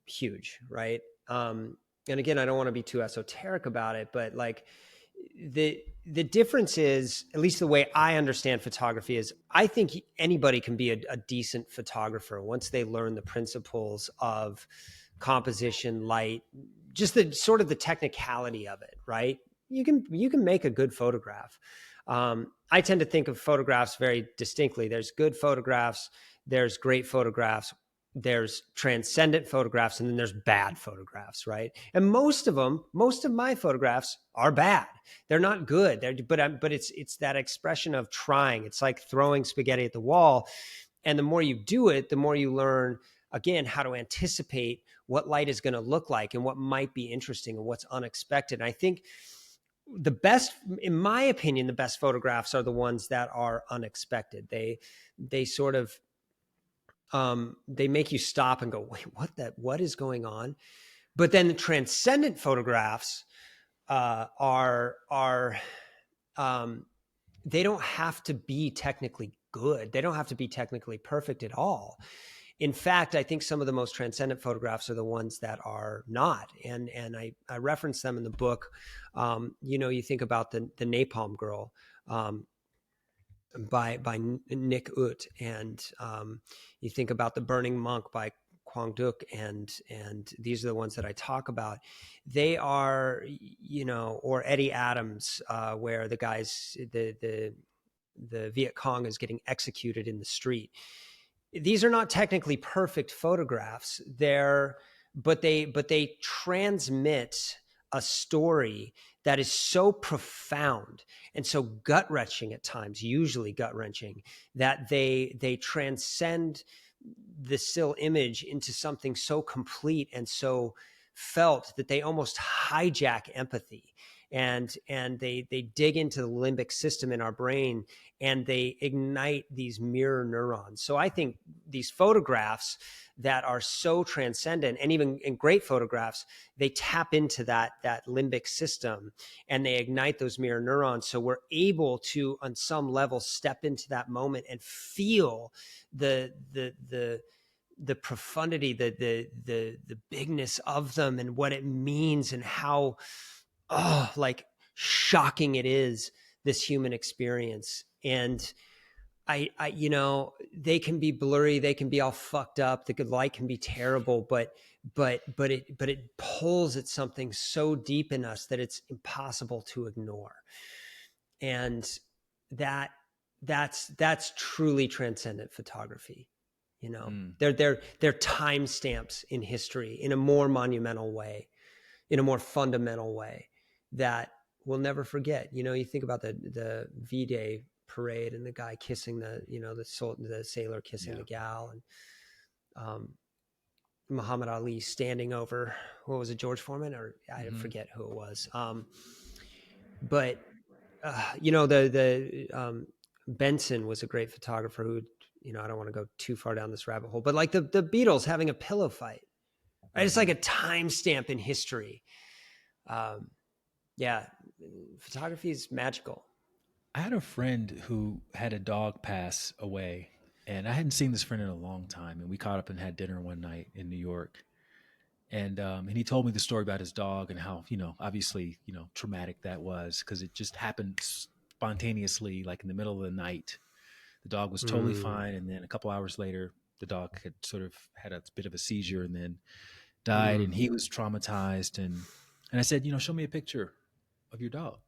Speaker 2: huge, right? And again, I don't want to be too esoteric about it, but like the difference is, at least the way I understand photography is, I think anybody can be a decent photographer once they learn the principles of composition, light, just the sort of the technicality of it, right? You can make a good photograph. I tend to think of photographs very distinctly. There's good photographs, there's great photographs, there's transcendent photographs, and then there's bad photographs, right? And most of my photographs are bad. They're not good. But it's that expression of trying. It's like throwing spaghetti at the wall. And the more you do it, the more you learn, again, how to anticipate what light is going to look like and what might be interesting and what's unexpected. And I think the best, in my opinion, the best photographs are the ones that are unexpected. They sort of, they make you stop and go, wait, what is going on? But then the transcendent photographs are they don't have to be technically good. They don't have to be technically perfect at all. In fact, I think some of the most transcendent photographs are the ones that are not. And I reference them in the book. You think about the Napalm Girl, by Nick Ut, and you think about the Burning Monk by Quang Duc, and these are the ones that I talk about. They are, or Eddie Adams, where the guys, the Viet Cong is getting executed in the street. These are not technically perfect photographs. But they transmit a story that is so profound and so gut-wrenching at times, usually gut-wrenching, that they transcend the still image into something so complete and so felt that they almost hijack empathy. And they dig into the limbic system in our brain, and they ignite these mirror neurons. So I think these photographs that are so transcendent, and even in great photographs, they tap into that limbic system and they ignite those mirror neurons. So we're able to, on some level, step into that moment and feel the profundity, the bigness of them, and what it means, and how like shocking it is, this human experience. And I they can be blurry, they can be all fucked up, the good light can be terrible, but it pulls at something so deep in us that it's impossible to ignore. And that's truly transcendent photography. They're timestamps in history in a more monumental way, in a more fundamental way that we'll never forget. You think about the V-Day parade and the guy kissing the sailor kissing the gal, and Muhammad Ali standing over, what was it, George Foreman, or I forget who it was. But the Benson was a great photographer who, I don't want to go too far down this rabbit hole, but like the Beatles having a pillow fight, right? It's like a timestamp in history. Photography is magical.
Speaker 1: I had a friend who had a dog pass away, and I hadn't seen this friend in a long time. And we caught up and had dinner one night in New York. And he told me the story about his dog and how, obviously, traumatic that was, because it just happened spontaneously, like in the middle of the night. The dog was totally fine. And then a couple hours later, the dog had sort of had a bit of a seizure and then died, and he was traumatized. And I said, show me a picture of your dog.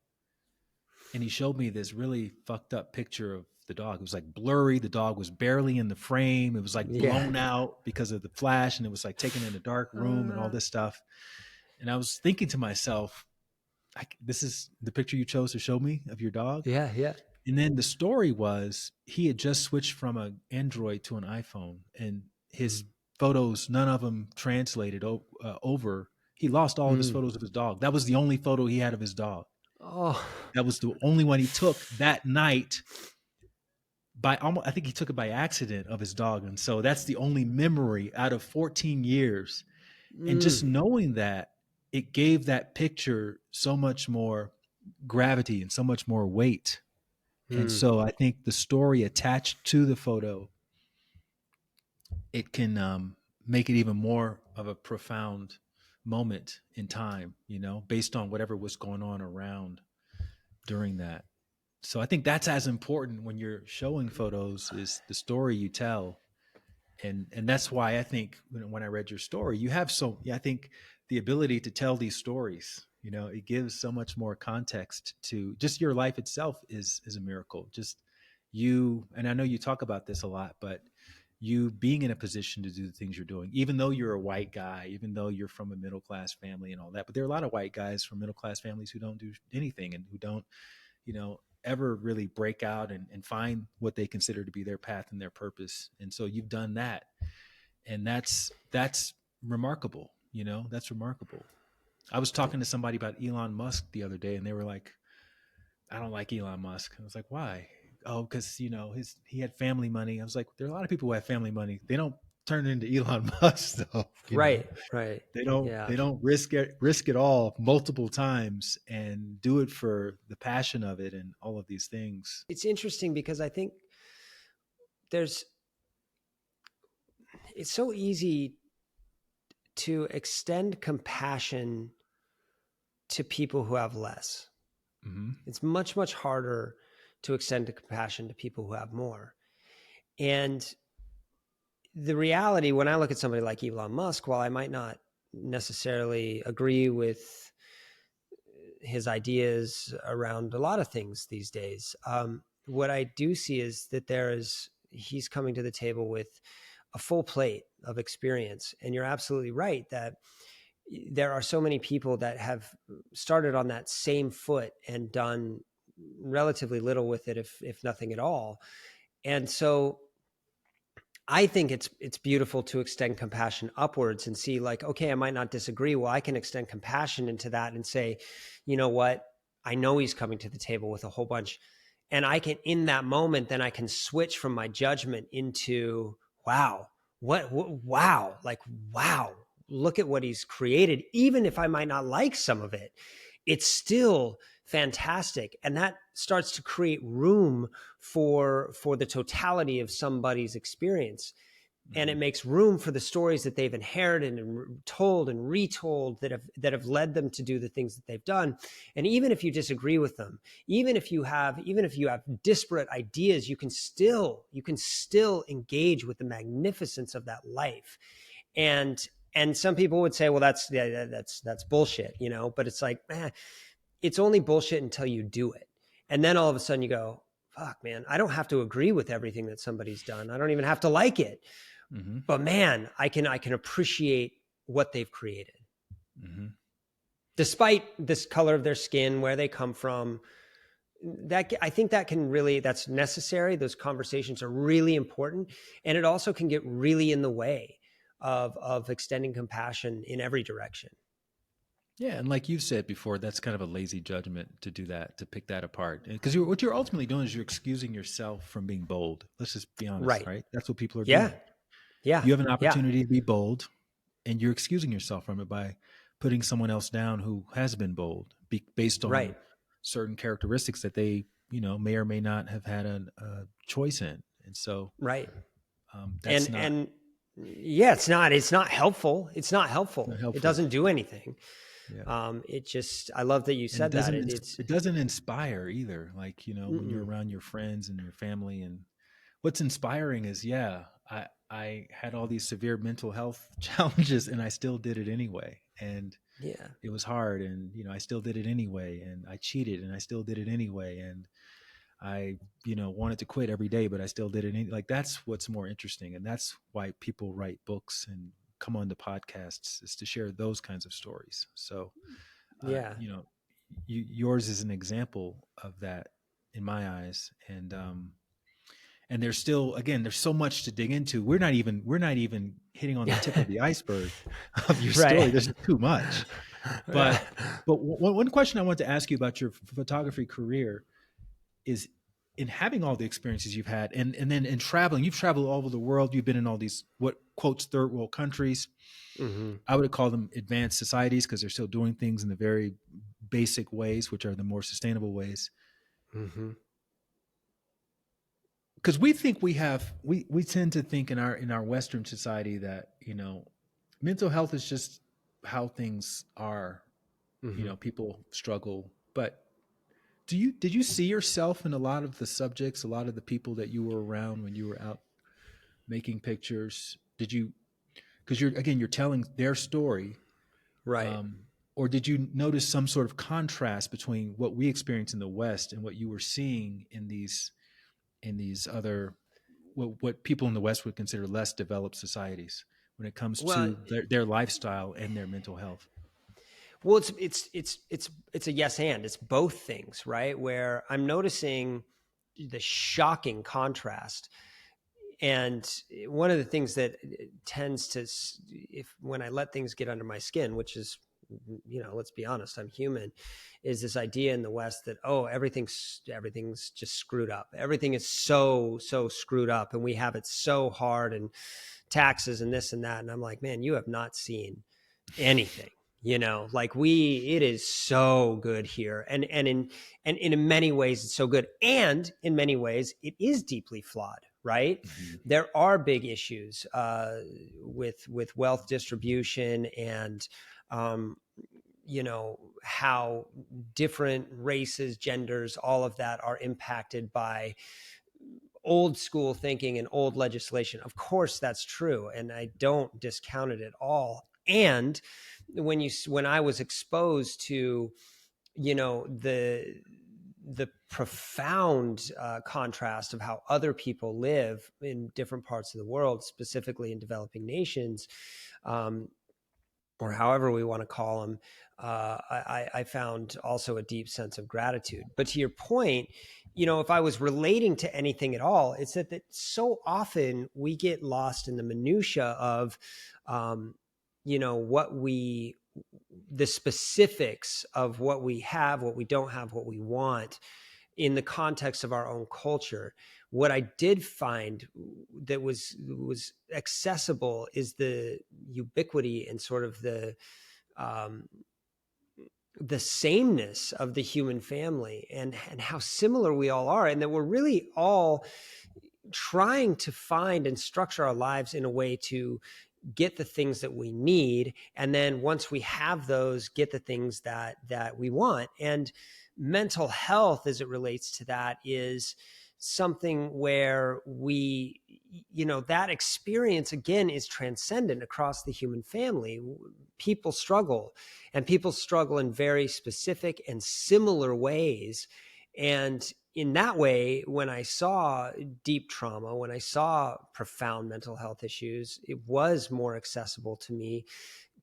Speaker 1: And he showed me this really fucked up picture of the dog. It was like blurry. The dog was barely in the frame. It was like blown out because of the flash, and it was like taken in a dark room and all this stuff. And I was thinking to myself, this is the picture you chose to show me of your dog?
Speaker 2: Yeah.
Speaker 1: And then the story was he had just switched from an Android to an iPhone, and his photos, none of them translated over. He lost all of his photos of his dog. That was the only photo he had of his dog.
Speaker 2: Oh,
Speaker 1: that was the only one he took that night by almost, I think he took it by accident of his dog. And so that's the only memory out of 14 years. And just
Speaker 2: Mm.
Speaker 1: knowing that, it gave that picture so much more gravity and so much more weight. And
Speaker 2: Mm.
Speaker 1: so I think the story attached to the photo, it can make it even more of a profound moment in time, based on whatever was going on around during that. So I think that's as important when you're showing photos, is the story you tell. And that's why I think when I read your story, you have I think the ability to tell these stories, it gives so much more context to just your life itself is a miracle. Just you, and I know you talk about this a lot, but you being in a position to do the things you're doing, even though you're a white guy, even though you're from a middle class family and all that, but there are a lot of white guys from middle class families who don't do anything and who don't, ever really break out and find what they consider to be their path and their purpose. And so you've done that. And that's remarkable. That's remarkable. I was talking to somebody about Elon Musk the other day, and they were like, I don't like Elon Musk. I was like, why? Oh, because he had family money. I was like, there are a lot of people who have family money. They don't turn into Elon Musk though.
Speaker 2: Right.
Speaker 1: They don't
Speaker 2: Yeah.
Speaker 1: they don't risk it all multiple times and do it for the passion of it and all of these things.
Speaker 2: It's interesting because I think it's so easy to extend compassion to people who have less.
Speaker 1: Mm-hmm.
Speaker 2: It's much, much harder to extend the compassion to people who have more. And the reality, when I look at somebody like Elon Musk, while I might not necessarily agree with his ideas around a lot of things these days, what I do see is that he's coming to the table with a full plate of experience. And you're absolutely right that there are so many people that have started on that same foot and done relatively little with it, if nothing at all. And so I think it's beautiful to extend compassion upwards and see, like, okay, I might not disagree. Well, I can extend compassion into that and say, you know what? I know he's coming to the table with a whole bunch. And I can, in that moment, then I can switch from my judgment into, wow, wow, like, wow, look at what he's created. Even if I might not like some of it, it's still fantastic. And that starts to create room for the totality of somebody's experience. And it makes room for the stories that they've inherited and told and retold that have led them to do the things that they've done. And even if you disagree with them, even if you have disparate ideas, you can still engage with the magnificence of that life. And some people would say, well, that's bullshit, but it's like, it's only bullshit until you do it. And then all of a sudden you go, fuck, man, I don't have to agree with everything that somebody's done. I don't even have to like it.
Speaker 1: Mm-hmm.
Speaker 2: But man, I can appreciate what they've created.
Speaker 1: Mm-hmm.
Speaker 2: Despite this color of their skin, where they come from. That, I think that's necessary. Those conversations are really important. And it also can get really in the way of extending compassion in every direction.
Speaker 1: Yeah, and like you said before, that's kind of a lazy judgment to do that, to pick that apart. Because what you're ultimately doing is you're excusing yourself from being bold. Let's just be honest, right? That's what people are doing.
Speaker 2: Yeah.
Speaker 1: You have an opportunity to be bold, and you're excusing yourself from it by putting someone else down who has been bold, based on certain characteristics that they, may or may not have had a choice in. And so, that's
Speaker 2: it's not helpful. It's not helpful. It doesn't do anything.
Speaker 1: Yeah.
Speaker 2: I love that you said that.
Speaker 1: It doesn't inspire either. Like, when you're around your friends and your family, and what's inspiring is, I had all these severe mental health challenges and I still did it anyway. And it was hard, and, I still did it anyway, and I cheated and I still did it anyway. And I, wanted to quit every day, but I still did it. Like, that's what's more interesting. And that's why people write books and come on to podcasts, is to share those kinds of stories. So, yours is an example of that in my eyes. And there's still, again, there's so much to dig into. We're not even hitting on the tip of the iceberg of your story. There's too much. But one question I want to ask you about your photography career is, in having all the experiences you've had, and then in traveling, you've traveled all over the world. You've been in all these what quotes third world countries.
Speaker 2: Mm-hmm.
Speaker 1: I would call them advanced societies because they're still doing things in the very basic ways, which are the more sustainable ways.
Speaker 2: Mm-hmm.
Speaker 1: Because we think we tend to think in our Western society that mental health is just how things are.
Speaker 2: Mm-hmm.
Speaker 1: People struggle, but did you see yourself in a lot of the subjects, a lot of the people that you were around when you were out making pictures? Did you, because you're telling their story,
Speaker 2: Right.
Speaker 1: um, or did you notice some sort of contrast between what we experience in the West and what you were seeing in these other what people in the West would consider less developed societies when it comes
Speaker 2: Well,
Speaker 1: to their lifestyle and their mental health?
Speaker 2: well, it's a yes and it's both things, right? Where I'm noticing the shocking contrast. And one of the things that tends to, if when I let things get under my skin, which is, let's be honest, I'm human, is this idea in the West that, oh, everything's just screwed up. Everything is so screwed up, and we have it so hard, and taxes and this and that. And I'm like, man, you have not seen anything. Like it is so good here, and in many ways it's so good, and in many ways it is deeply flawed, right?
Speaker 1: Mm-hmm.
Speaker 2: There are big issues with wealth distribution, and how different races, genders, all of that are impacted by old school thinking and old legislation. Of course, that's true, and I don't discount it at all. And when I was exposed to, the profound contrast of how other people live in different parts of the world, specifically in developing nations, or however we want to call them, I found also a deep sense of gratitude. But to your point, if I was relating to anything at all, it's that so often we get lost in the minutia of, the specifics of what we have, what we don't have, what we want in the context of our own culture. What I did find that was accessible is the ubiquity and sort of the sameness of the human family, and how similar we all are, and that we're really all trying to find and structure our lives in a way to get the things that we need, and then once we have those, get the things that we want. And mental health, as it relates to that, is something where we, that experience again is transcendent across the human family. People struggle, and people struggle in very specific and similar ways. And in that way, when I saw deep trauma, when I saw profound mental health issues, it was more accessible to me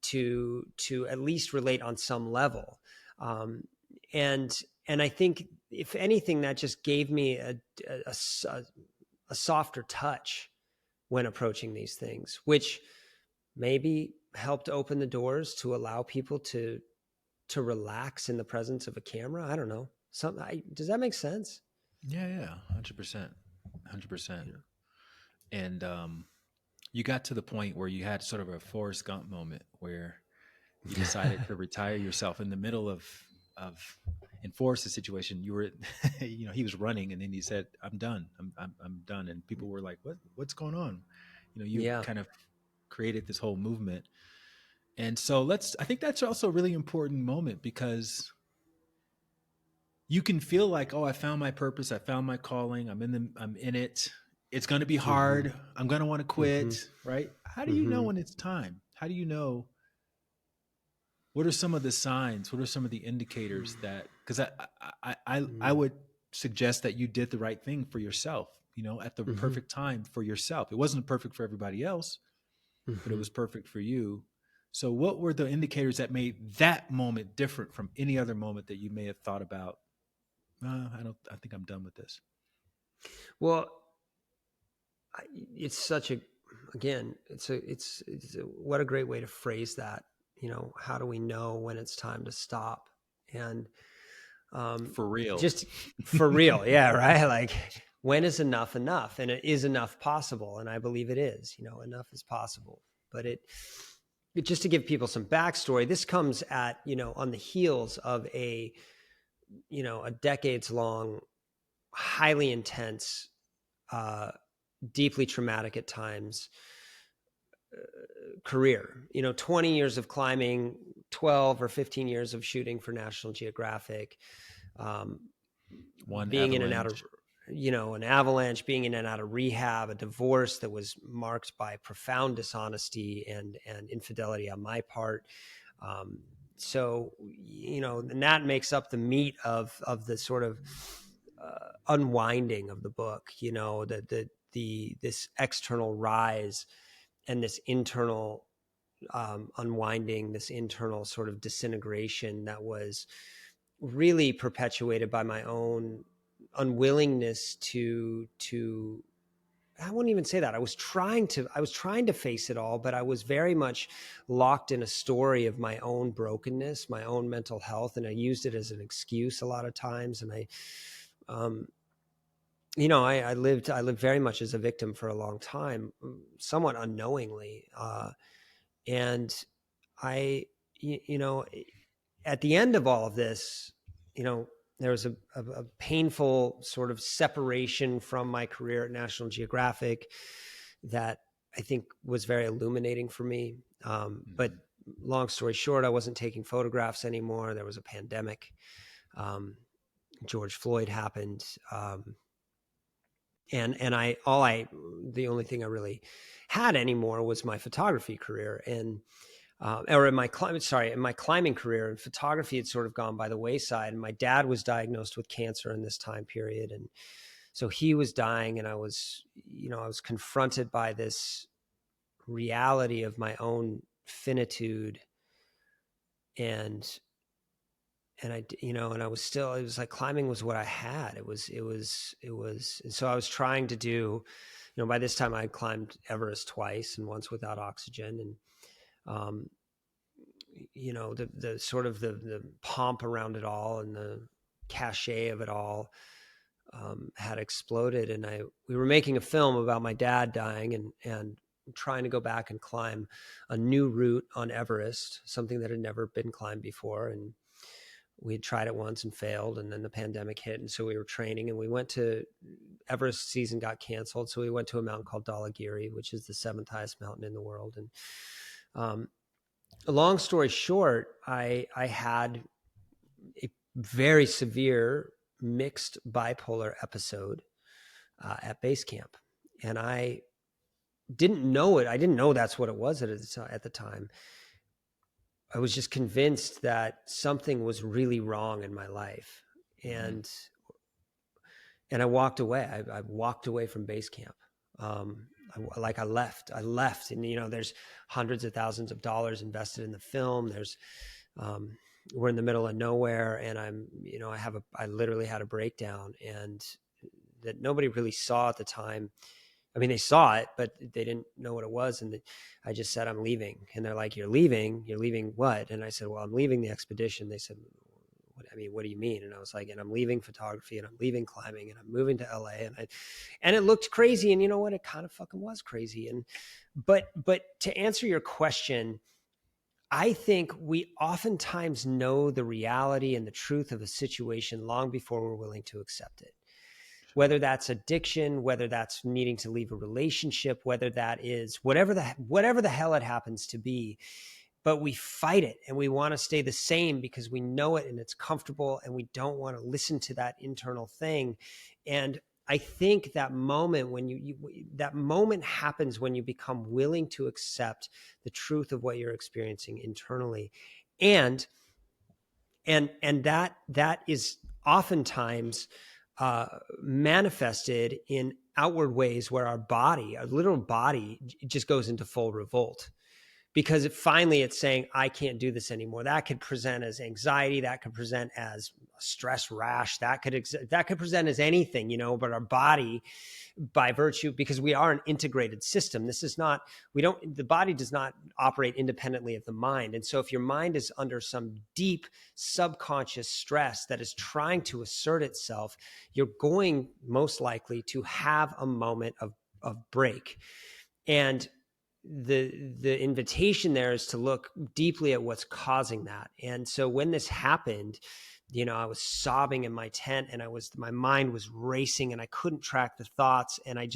Speaker 2: to at least relate on some level. And I think, if anything, that just gave me a softer touch when approaching these things, which maybe helped open the doors to allow people to relax in the presence of a camera. I don't know. Does that make sense?
Speaker 1: Yeah, 100%, 100%.
Speaker 2: Yeah.
Speaker 1: And you got to the point where you had sort of a Forrest Gump moment where you decided to retire yourself in the middle of in Forrest's situation. You were, he was running, and then he said, "I'm done. I'm done." And people were like, "What's going on?" You
Speaker 2: Yeah.
Speaker 1: kind of created this whole movement, and so I think that's also a really important moment, because you can feel like, oh, I found my purpose, I found my calling, I'm in it. It's going to be
Speaker 2: Mm-hmm.
Speaker 1: hard. I'm going to want to
Speaker 2: Mm-hmm.
Speaker 1: quit, right? How do you know
Speaker 2: Mm-hmm.
Speaker 1: when it's time? How do you know? What are some of the signs? What are some of the indicators that? Because I would suggest that you did the right thing for yourself. At the
Speaker 2: Mm-hmm.
Speaker 1: perfect time for yourself. It wasn't perfect for everybody else, but it
Speaker 2: Mm-hmm.
Speaker 1: was perfect for you. So, what were the indicators that made that moment different from any other moment that you may have thought about? I don't. I think I'm done with this.
Speaker 2: Well, it's such a, again, what a great way to phrase that. How do we know when it's time to stop? And
Speaker 1: For real.
Speaker 2: Just for real. Yeah. Right. Like, when is enough enough? And is enough possible? And I believe it is, enough is possible. But just to give people some backstory, this comes at, on the heels of a decades long, highly intense, deeply traumatic at times career. 20 years of climbing, 12 or 15 years of shooting for National Geographic,
Speaker 1: One
Speaker 2: being in and out of,
Speaker 1: avalanche.
Speaker 2: an avalanche, being in and out of rehab, a divorce that was marked by profound dishonesty and infidelity on my part. So, and that makes up the meat of the sort of unwinding of the book, this external rise and this internal unwinding, this internal sort of disintegration that was really perpetuated by my own unwillingness to I wouldn't even say that. I was trying to face it all, but I was very much locked in a story of my own brokenness, my own mental health, and I used it as an excuse a lot of times. And I lived very much as a victim for a long time, somewhat unknowingly, and I, at the end of all of this, there was a painful sort of separation from my career at National Geographic that I think was very illuminating for me. But long story short, I wasn't taking photographs anymore. There was a pandemic. George Floyd happened. And the only thing I really had anymore was my photography career. And or in my climbing career, and photography had sort of gone by the wayside. And my dad was diagnosed with cancer in this time period. And so he was dying, and I was confronted by this reality of my own finitude. And I, and I was still, it was like climbing was what I had. It was, and so I was trying to do, by this time I had climbed Everest twice, and once without oxygen. And, the sort of the pomp around it all and the cachet of it all had exploded. And we were making a film about my dad dying and trying to go back and climb a new route on Everest, something that had never been climbed before. And we had tried it once and failed, and then the pandemic hit. And so we were training, and we went to Everest season got canceled. So we went to a mountain called Dhaulagiri, which is the 7th highest mountain in the world. And long story short, I had a very severe mixed bipolar episode at base camp. And I didn't know it. I didn't know that's what it was at the time. I was just convinced that something was really wrong in my life. And I walked away. I walked away from base camp. I left, and, there's hundreds of thousands of dollars invested in the film. There's, we're in the middle of nowhere, and I literally had a breakdown, and that nobody really saw at the time. I mean, they saw it, but they didn't know what it was. And I just said, I'm leaving. And they're like, you're leaving what? And I said, well, I'm leaving the expedition. They said, what do you mean? And I was like, and I'm leaving photography, and I'm leaving climbing, and I'm moving to LA. And it looked crazy. And you know what? It kind of fucking was crazy. But to answer your question, I think we oftentimes know the reality and the truth of a situation long before we're willing to accept it. Whether that's addiction, whether that's needing to leave a relationship, whether that is whatever the hell it happens to be, but we fight it, and we want to stay the same because we know it and it's comfortable, and we don't want to listen to that internal thing. And I think that moment that moment happens when you become willing to accept the truth of what you're experiencing internally. And that is oftentimes manifested in outward ways where our literal body just goes into full revolt, because finally it's saying, I can't do this anymore. That could present as anxiety. That could present as a stress rash. That could present as anything, but our body, by virtue, because we are an integrated system. This is not, the body does not operate independently of the mind. And so if your mind is under some deep subconscious stress that is trying to assert itself, you're going most likely to have a moment of break. And the invitation there is to look deeply at what's causing that. And so when this happened, I was sobbing in my tent, and my mind was racing, and I couldn't track the thoughts. And I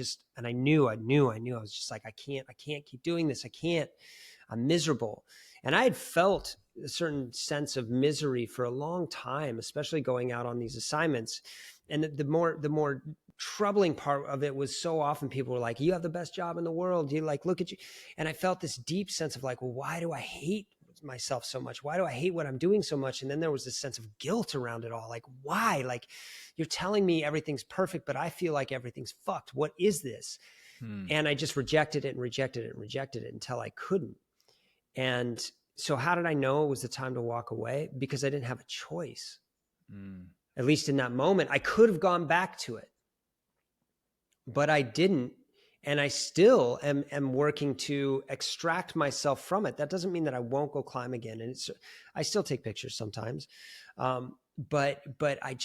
Speaker 2: knew I was just like, I can't keep doing this. I'm miserable. And I had felt a certain sense of misery for a long time, especially going out on these assignments. And the more troubling part of it was, so often people were like, you have the best job in the world. You look at you. And I felt this deep sense of like, well, why do I hate myself so much? Why do I hate what I'm doing so much? And then there was this sense of guilt around it all. Like, why? Like, you're telling me everything's perfect, but I feel like everything's fucked. What is this? And I just rejected it until I couldn't. And so how did I know it was the time to walk away? Because I didn't have a choice. At least in that moment. I could have gone back to it, but I didn't. And I still am working to extract myself from it. That doesn't mean that I won't go climb again. And I still take pictures sometimes. But I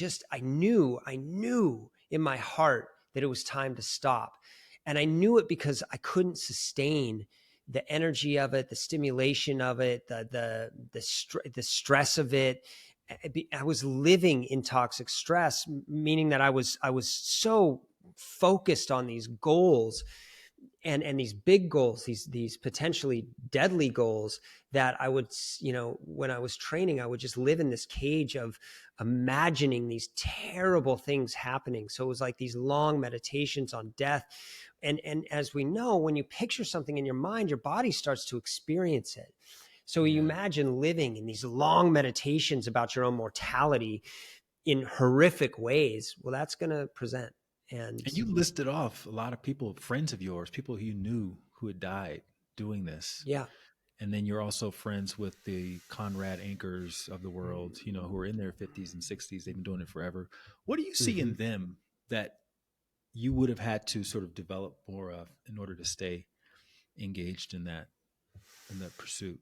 Speaker 2: knew in my heart that it was time to stop. And I knew it because I couldn't sustain the energy of it, the stimulation of it, the stress of it. I was living in toxic stress, meaning that I was so focused on these goals and these big goals, these potentially deadly goals, that I would, when I was training, I would just live in this cage of imagining these terrible things happening. So it was like these long meditations on death. And as we know, when you picture something in your mind, your body starts to experience it. So you imagine living in these long meditations about your own mortality in horrific ways. Well, that's going to present. And
Speaker 1: you listed off a lot of people, friends of yours, people who you knew who had died doing this.
Speaker 2: Yeah.
Speaker 1: And then you're also friends with the Conrad Anchors of the world, who are in their 50s and 60s. They've been doing it forever. What do you see in them that you would have had to sort of develop more of in order to stay engaged in that pursuit?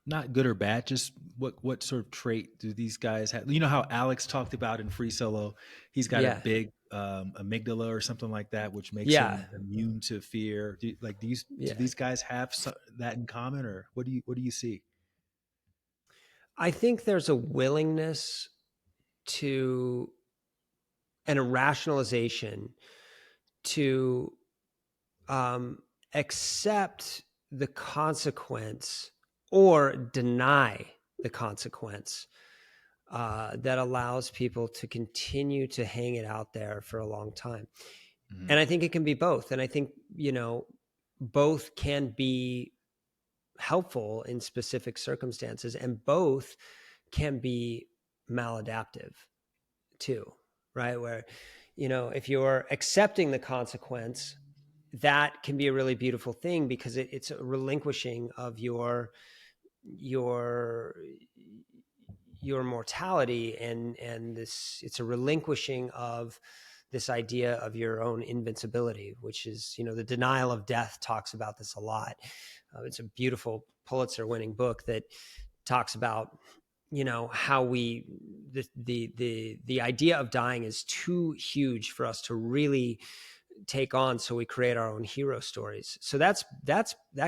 Speaker 1: Not good or bad, just what sort of trait do these guys have? You know how Alex talked about in Free Solo, he's got a big amygdala or something like that, which makes him immune to fear. Do these guys have that in common, or what do you see?
Speaker 2: I think there's a willingness to, and a rationalization to accept the consequence or deny the consequence that allows people to continue to hang it out there for a long time. And I think it can be both. And I think, both can be helpful in specific circumstances, and both can be maladaptive too, right? Where, if you're accepting the consequence, that can be a really beautiful thing, because it's a relinquishing of your mortality, and this, it's a relinquishing of this idea of your own invincibility, which is, the Denial of Death talks about this a lot. It's a beautiful Pulitzer-winning book that talks about, how the idea of dying is too huge for us to really take on, so we create our own hero stories. So that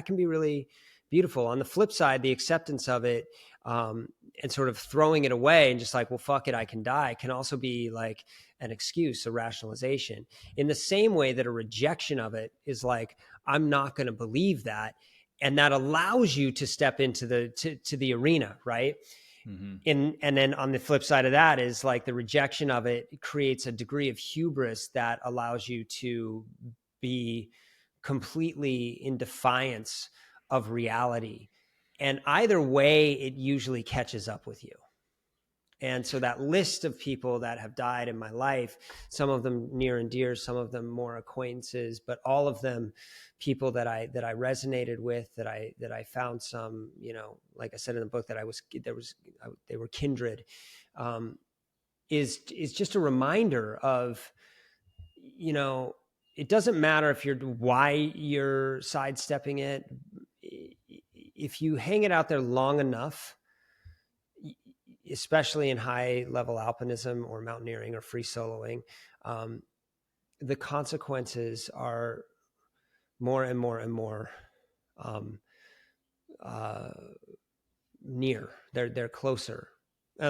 Speaker 2: can be really beautiful. On the flip side, the acceptance of it, and sort of throwing it away and just like, well, fuck it, I can die, can also be like an excuse, a rationalization, in the same way that a rejection of it is like, I'm not going to believe that. And that allows you to step into the arena, right? And then on the flip side of that is like the rejection of it creates a degree of hubris that allows you to be completely in defiance of reality. And either way, it usually catches up with you. And so that list of people that have died in my life, some of them near and dear, some of them more acquaintances, but all of them people that I resonated with, that I found some, like I said in the book, they were kindred, is just a reminder of, it doesn't matter why you're sidestepping it. If you hang it out there long enough, especially in high level alpinism or mountaineering or free soloing, the consequences are more and more and more near. They're closer.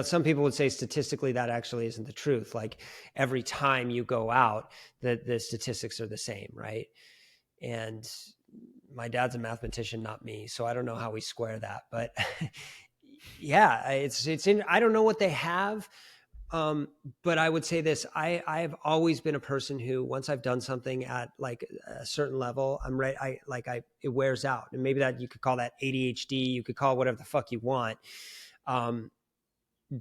Speaker 2: Some people would say statistically that actually isn't the truth. Like every time you go out, the statistics are the same, right? And my dad's a mathematician, not me, so I don't know how we square that. But yeah, it's I don't know what they have. But I would say this: I've always been a person who, once I've done something at like a certain level, I'm ready. It wears out, and maybe that you could call that ADHD. You could call it whatever the fuck you want.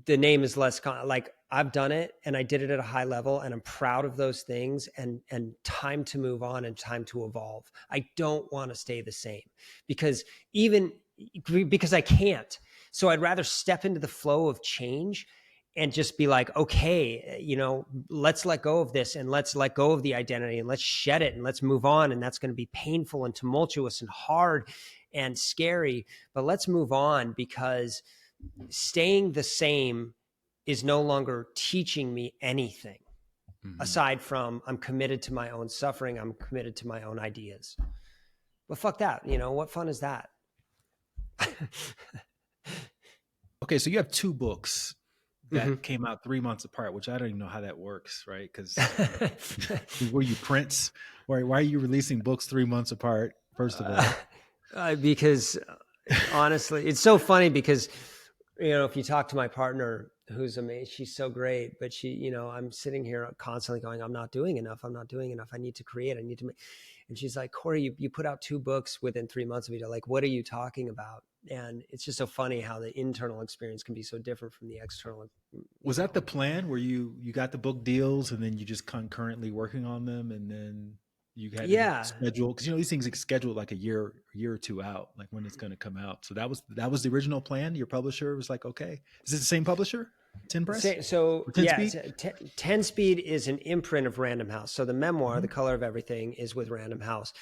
Speaker 2: The name is less like I've done it, and I did it at a high level, and I'm proud of those things. And time to move on and time to evolve. I don't want to stay the same because I can't. So I'd rather step into the flow of change and just be like, okay, let's let go of this, and let's let go of the identity, and let's shed it, and let's move on. And that's going to be painful and tumultuous and hard and scary, but let's move on, because staying the same is no longer teaching me anything aside from I'm committed to my own suffering. I'm committed to my own ideas. But fuck that. What fun is that?
Speaker 1: Okay, so you have two books that came out 3 months apart, which I don't even know how that works, right? Because were you Prince? Why are you releasing books 3 months apart, first of all?
Speaker 2: Because honestly, it's so funny because, if you talk to my partner, who's amazing, she's so great, but I'm sitting here constantly going, I'm not doing enough. I need to create. I need to make. And she's like, Cory, you put out 2 books within 3 months of each other. Like, what are you talking about? And it's just so funny how the internal experience can be so different from the external.
Speaker 1: Was that the plan where you got the book deals and then you just concurrently working on them, and then you had to schedule, because these things get scheduled like a year or two out, like when it's going to come out. So that was the original plan. Your publisher was like, okay, is it the same publisher? 10 Press?
Speaker 2: So
Speaker 1: 10
Speaker 2: yeah,
Speaker 1: Speed?
Speaker 2: 10 Speed is an imprint of Random House. So the memoir, The Color of Everything, is with Random House.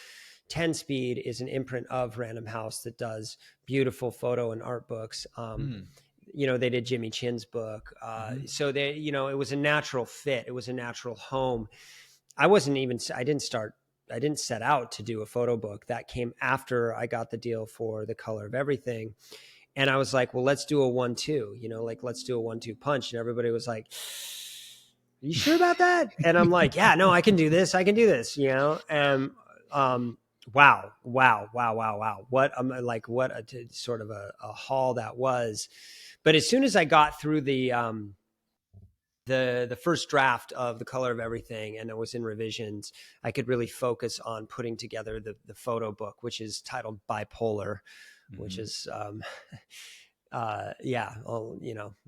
Speaker 2: 10 Speed is an imprint of Random House that does beautiful photo and art books. They did Jimmy Chin's book. So it was a natural fit. It was a natural home. I didn't set out to do a photo book. That came after I got the deal for The Color of Everything. And I was like, well, let's do a 1-2, let's do a 1-2 punch. And everybody was like, are you sure about that? And I'm like, yeah, no, I can do this. And, wow. What a sort of a haul that was. But as soon as I got through the first draft of The Color of Everything, and it was in revisions, I could really focus on putting together the photo book, which is titled Bipolar, which is,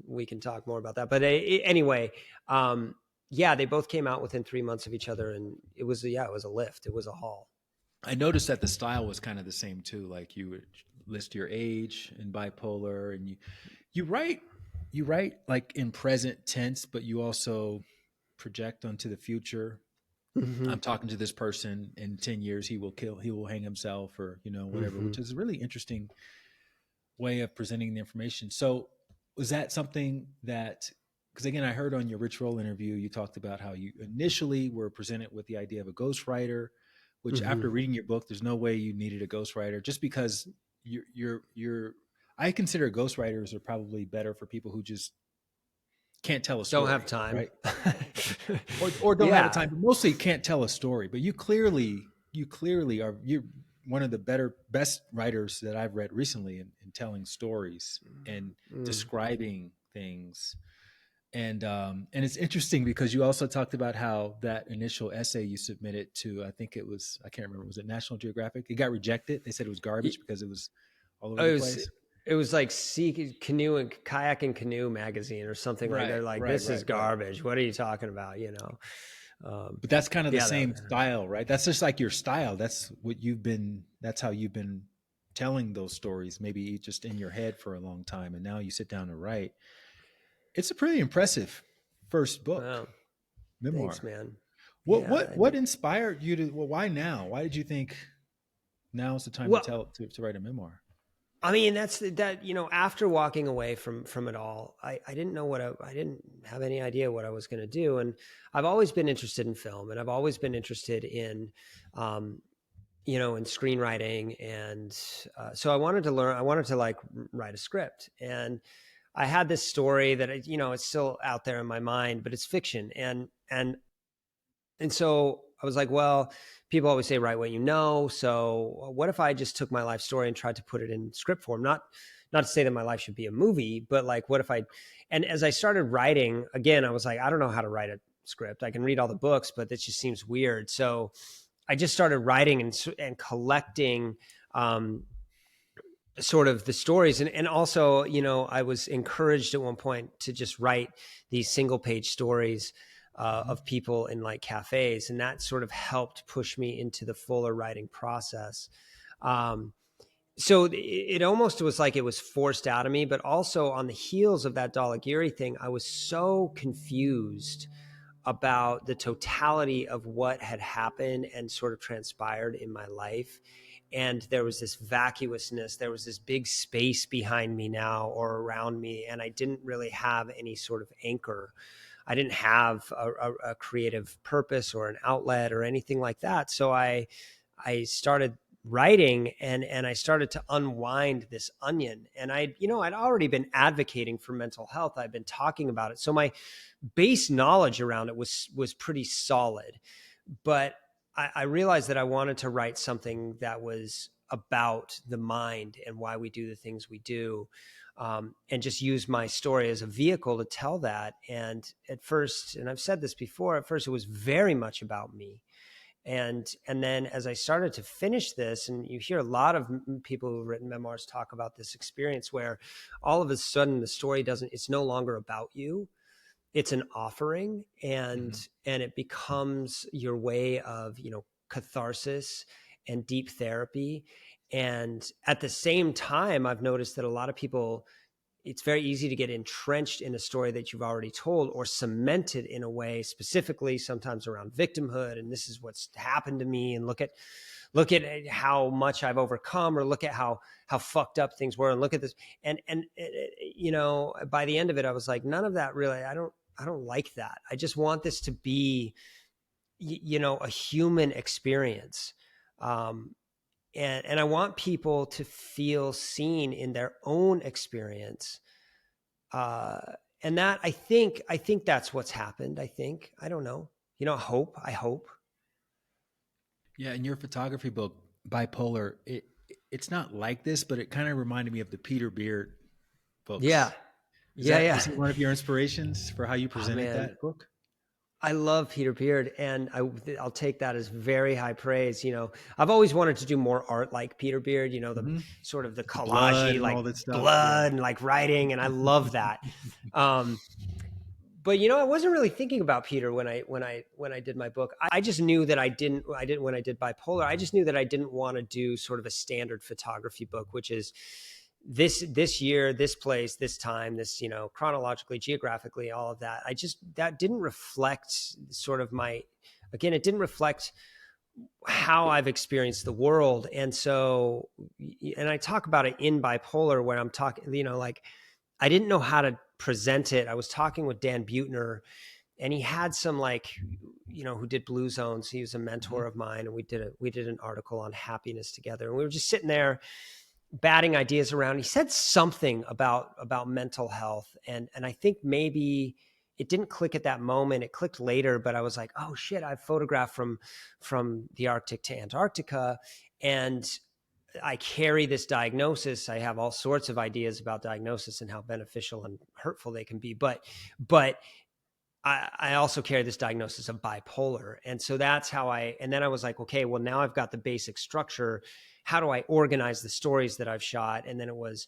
Speaker 2: we can talk more about that. But anyway, they both came out within 3 months of each other, and it was a lift. It was a haul.
Speaker 1: I noticed that the style was kind of the same too. Like you would list your age in Bipolar, and you write like in present tense, but you also project onto the future. I'm talking to this person in 10 years, he will hang himself, or, whatever, which is a really interesting way of presenting the information. So was that something that, because again, I heard on your Rich Roll interview, you talked about how you initially were presented with the idea of a ghostwriter, which after reading your book, there's no way you needed a ghostwriter, just because I consider ghostwriters are probably better for people who just can't tell a story.
Speaker 2: Don't have time.
Speaker 1: Right? or don't have time, but mostly can't tell a story. But you clearly you're one of the best writers that I've read recently in telling stories and describing things. And it's interesting because you also talked about how that initial essay you submitted to, I can't remember, was it National Geographic? It got rejected. They said it was garbage because it was all over the place.
Speaker 2: It was like Sea Canoe and Kayak and Canoe magazine or something. Like
Speaker 1: Right,
Speaker 2: they're like,
Speaker 1: right,
Speaker 2: this is
Speaker 1: right, right.
Speaker 2: garbage. What are you talking about?
Speaker 1: But that's kind of the
Speaker 2: Yeah,
Speaker 1: same style, right? That's just like your style. That's how you've been telling those stories, maybe just in your head for a long time. And now you sit down to write. It's a pretty impressive first book,
Speaker 2: wow. Thanks,
Speaker 1: memoir.
Speaker 2: man.
Speaker 1: What
Speaker 2: Yeah.
Speaker 1: what what inspired you to, well, why now? Why did you think now's the time to
Speaker 2: Well,
Speaker 1: tell to write a memoir?
Speaker 2: I mean, that's that, after walking away from it all, I didn't know I didn't have any idea what I was going to do. And I've always been interested in film, and I've always been interested um, in screenwriting. And so I wanted to like write a script. And I had this story that, it's still out there in my mind, but it's fiction. And so I was like, well, people always say, write what you know. So what if I just took my life story and tried to put it in script form? Not to say that my life should be a movie, but like, what if and as I started writing again, I was like, I don't know how to write a script. I can read all the books, but that just seems weird. So I just started writing and collecting, sort of the stories. And also, I was encouraged at one point to just write these single page stories
Speaker 1: Hmm.
Speaker 2: of people in like cafes. And that sort of helped push me into the fuller writing process. Um, so it almost was like it was forced out of me, but also on the heels of that Dalagiri thing, I was so confused about the totality of what had happened and sort of transpired in my life. And there was this vacuousness, there was this big space behind me now or around me, and I didn't really have any sort of anchor. I didn't have a creative purpose or an outlet or anything like that. So I started writing, and I started to unwind this onion. And I'd already been advocating for mental health. I'd been talking about it. So my base knowledge around it was pretty solid. But I realized that I wanted to write something that was about the mind and why we do the things we do, and just use my story as a vehicle to tell that. And at first, and I've said this before, at first it was very much about me. And then as I started to finish this, and you hear a lot of people who've written memoirs talk about this experience where all of a sudden the story doesn't, it's no longer about you, it's an offering,
Speaker 1: Hmm.
Speaker 2: and it becomes your way of catharsis and deep therapy. And at the same time, I've noticed that a lot of people, it's very easy to get entrenched in a story that you've already told or cemented in a way, specifically sometimes around victimhood, and this is what's happened to me, and look at how much I've overcome, or look at how fucked up things were, and look at this. And by the end of it, I was like, none of that really. I don't like that. I just want this to be, a human experience. Um, and I want people to feel seen in their own experience. Uh, and that I think that's what's happened. I don't know. I hope.
Speaker 1: Yeah, in your photography book, Bipolar, it's not like this, but it kind of reminded me of the Peter Beard
Speaker 2: Yeah,
Speaker 1: books.
Speaker 2: yeah, yeah.
Speaker 1: Was he one of your inspirations for how you
Speaker 2: Oh
Speaker 1: presented
Speaker 2: man,
Speaker 1: that book?
Speaker 2: I love Peter Beard, and I'll take that as very high praise. I've always wanted to do more art like Peter Beard. The
Speaker 1: Hmm.
Speaker 2: sort of the
Speaker 1: The blood
Speaker 2: collagey,
Speaker 1: and
Speaker 2: like
Speaker 1: all that stuff. Yeah.
Speaker 2: blood and like writing, and I love that. Um, but I wasn't really thinking about Peter when I did my book. I just knew that I didn't when I did Bipolar. I just knew that I didn't want to do sort of a standard photography book, which is this year, this place, this time, this chronologically, geographically, all of that. That didn't reflect sort of my, again, it didn't reflect how I've experienced the world. And so, and I talk about it in Bipolar, where I'm talking, like, I didn't know how to present it. I was talking with Dan Buettner, and he had some, like, who did Blue Zones. He was a mentor
Speaker 1: Hmm.
Speaker 2: of mine, and we did an article on happiness together. And we were just sitting there batting ideas around. He said something about mental health, and I think maybe it didn't click at that moment. It clicked later, but I was like, oh shit, I've photographed from the Arctic to Antarctica, and I carry this diagnosis. I have all sorts of ideas about diagnosis and how beneficial and hurtful they can be, but I also carry this diagnosis of bipolar. And so that's how and then I was like, okay, well, now I've got the basic structure. How do I organize the stories that I've shot? And then it was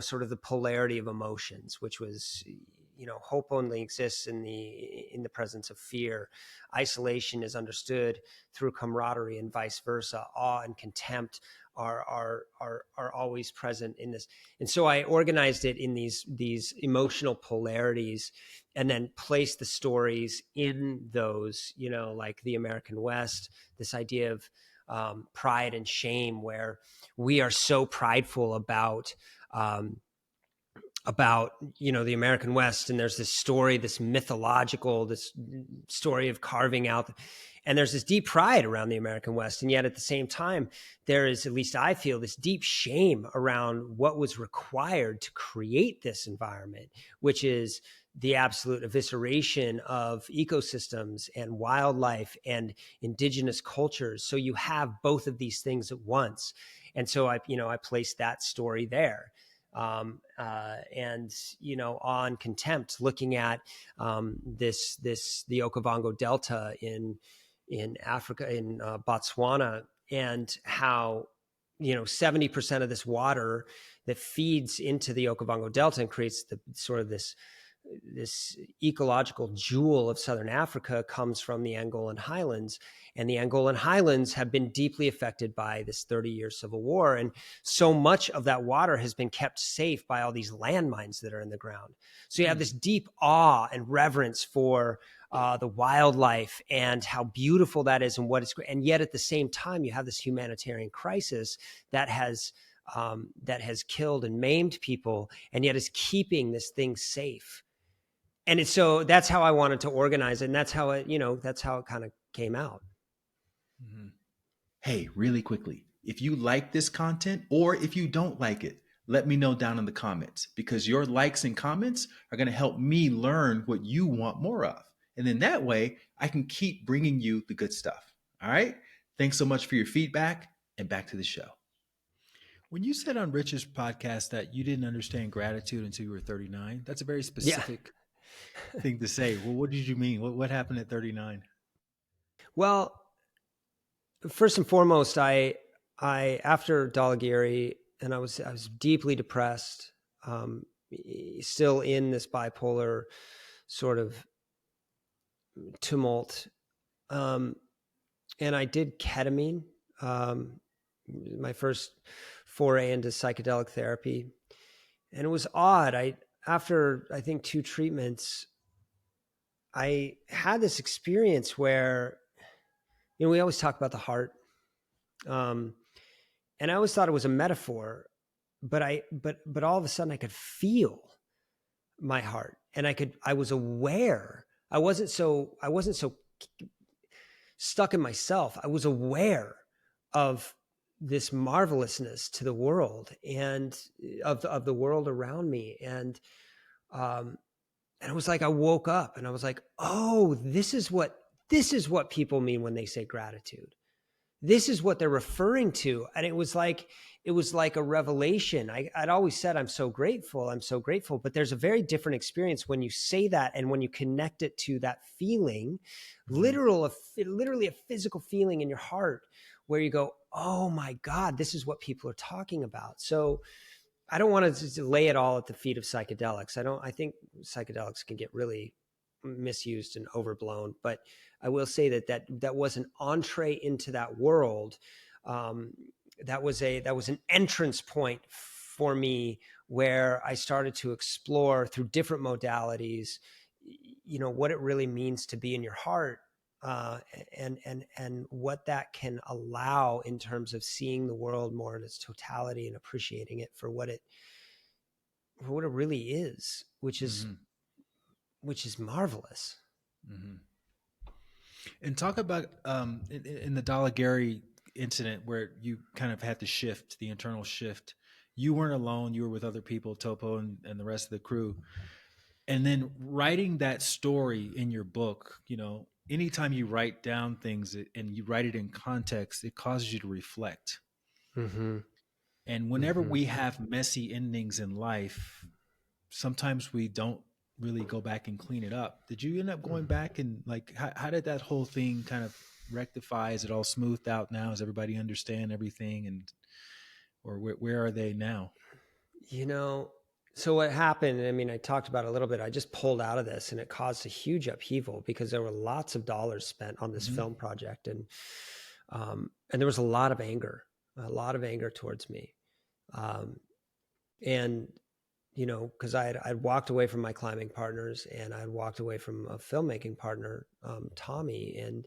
Speaker 2: sort of the polarity of emotions, which was, hope only exists in the presence of fear. Isolation is understood through camaraderie, and vice versa. Awe and contempt are always present in this. And so I organized it in these emotional polarities, and then placed the stories in those, like the American West, this idea of pride and shame, where we are so prideful um, about the American West, and there's this story, this mythological, this story of carving out, and there's this deep pride around the American West, and yet at the same time there is, at least I feel, this deep shame around what was required to create this environment, which is the absolute evisceration of ecosystems and wildlife and indigenous cultures. So you have both of these things at once, and so I placed that story there. And awe and contempt, looking at the Okavango Delta in Africa, in Botswana, and how 70% of this water that feeds into the Okavango Delta and creates the sort of this ecological jewel of Southern Africa comes from the Angolan highlands. And the Angolan highlands have been deeply affected by this 30-year civil war. And so much of that water has been kept safe by all these landmines that are in the ground. So you have this deep awe and reverence for the wildlife and how beautiful that is and what it's great. And yet at the same time, you have this humanitarian crisis that has killed and maimed people, and yet is keeping this thing safe. And so that's how I wanted to organize it. And that's how it kind of came out.
Speaker 1: Mm-hmm. Hey, really quickly, if you like this content or if you don't like it, let me know down in the comments, because your likes and comments are going to help me learn what you want more of. And then that way I can keep bringing you the good stuff. All right. Thanks so much for your feedback, and back to the show. When you said on Rich's podcast that you didn't understand gratitude until you were 39, that's a very
Speaker 2: Yeah.
Speaker 1: specific thing to say. Well, what did you mean? What happened at 39?
Speaker 2: Well, first and foremost, I after Dalagiri, and I was deeply depressed, still in this bipolar sort of tumult, and I did ketamine, my first foray into psychedelic therapy, and it was odd. After I think 2 treatments, I had this experience where, we always talk about the heart, and I always thought it was a metaphor, but all of a sudden I could feel my heart, and I was aware. I wasn't so stuck in myself. I was aware of this marvelousness to the world, and of the world around me, and it was like I woke up and I was like, oh, this is what people mean when they say gratitude. This is what they're referring to. And it was like a revelation. I'd always said, I'm so grateful. But there's a very different experience when you say that, and when you connect it to that feeling, literally a physical feeling in your heart, where you go, oh my God, this is what people are talking about. So I don't want to just lay it all at the feet of psychedelics. I think psychedelics can get really misused and overblown, but I will say that was an entree into that world. That was an entrance point for me, where I started to explore through different modalities, what it really means to be in your heart, and what that can allow in terms of seeing the world more in its totality and appreciating it for what it really is, which is marvelous.
Speaker 1: Mm-hmm. And talk about in the Dalagary incident, where you kind of had to shift, the internal shift. You weren't alone. You were with other people, Topo and the rest of the crew. And then writing that story in your book, anytime you write down things and you write it in context, it causes you to reflect.
Speaker 2: Mm-hmm.
Speaker 1: And whenever we have messy endings in life, sometimes we don't really go back and clean it up. Did you end up going back and how did that whole thing kind of rectify? Is it all smoothed out now? Does everybody understand everything? Or where are they now?
Speaker 2: You know, so what happened, I mean, I talked about it a little bit. I just pulled out of this and it caused a huge upheaval because there were lots of dollars spent on this
Speaker 1: Hmm.
Speaker 2: film project. And there was a lot of anger towards me. Um, and, cause I'd walked away from my climbing partners and I'd walked away from a filmmaking partner, Tommy, and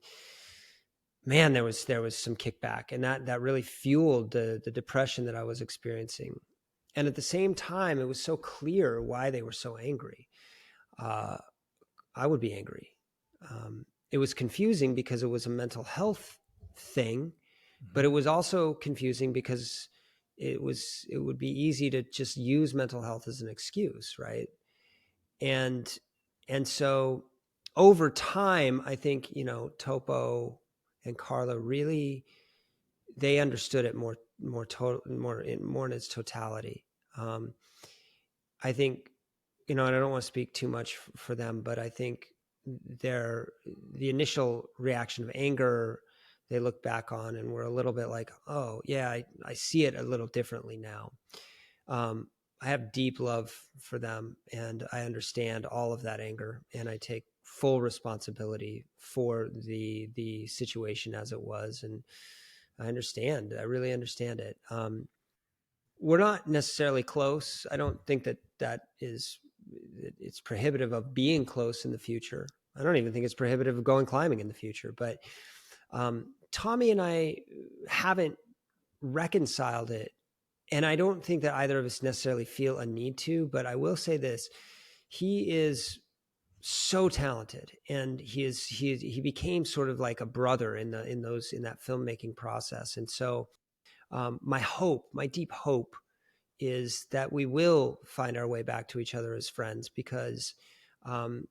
Speaker 2: man, there was some kickback, and that really fueled the depression that I was experiencing. And at the same time, it was so clear why they were so angry. Uh, I would be angry. It was confusing because it was a mental health thing, but
Speaker 1: Hmm.
Speaker 2: it was also confusing because it would be easy to just use mental health as an excuse, right? And and so over time, I think Topo and Carla really they understood it more total more in its totality. Um, I think, and I don't want to speak too much for them, but I think their the initial reaction of anger they look back on and were a little bit like, oh yeah, I see it a little differently now. Um, I have deep love for them and I understand all of that anger and I take full responsibility for the situation as it was. And I really understand it. We're not necessarily close. I don't think that is it's prohibitive of being close in the future. I don't even think it's prohibitive of going climbing in the future. But Tommy and I haven't reconciled it, and I don't think that either of us necessarily feel a need to. But I will say this: he is so talented, and he became sort of like a brother in that filmmaking process. And so my deep hope is that we will find our way back to each other as friends because um,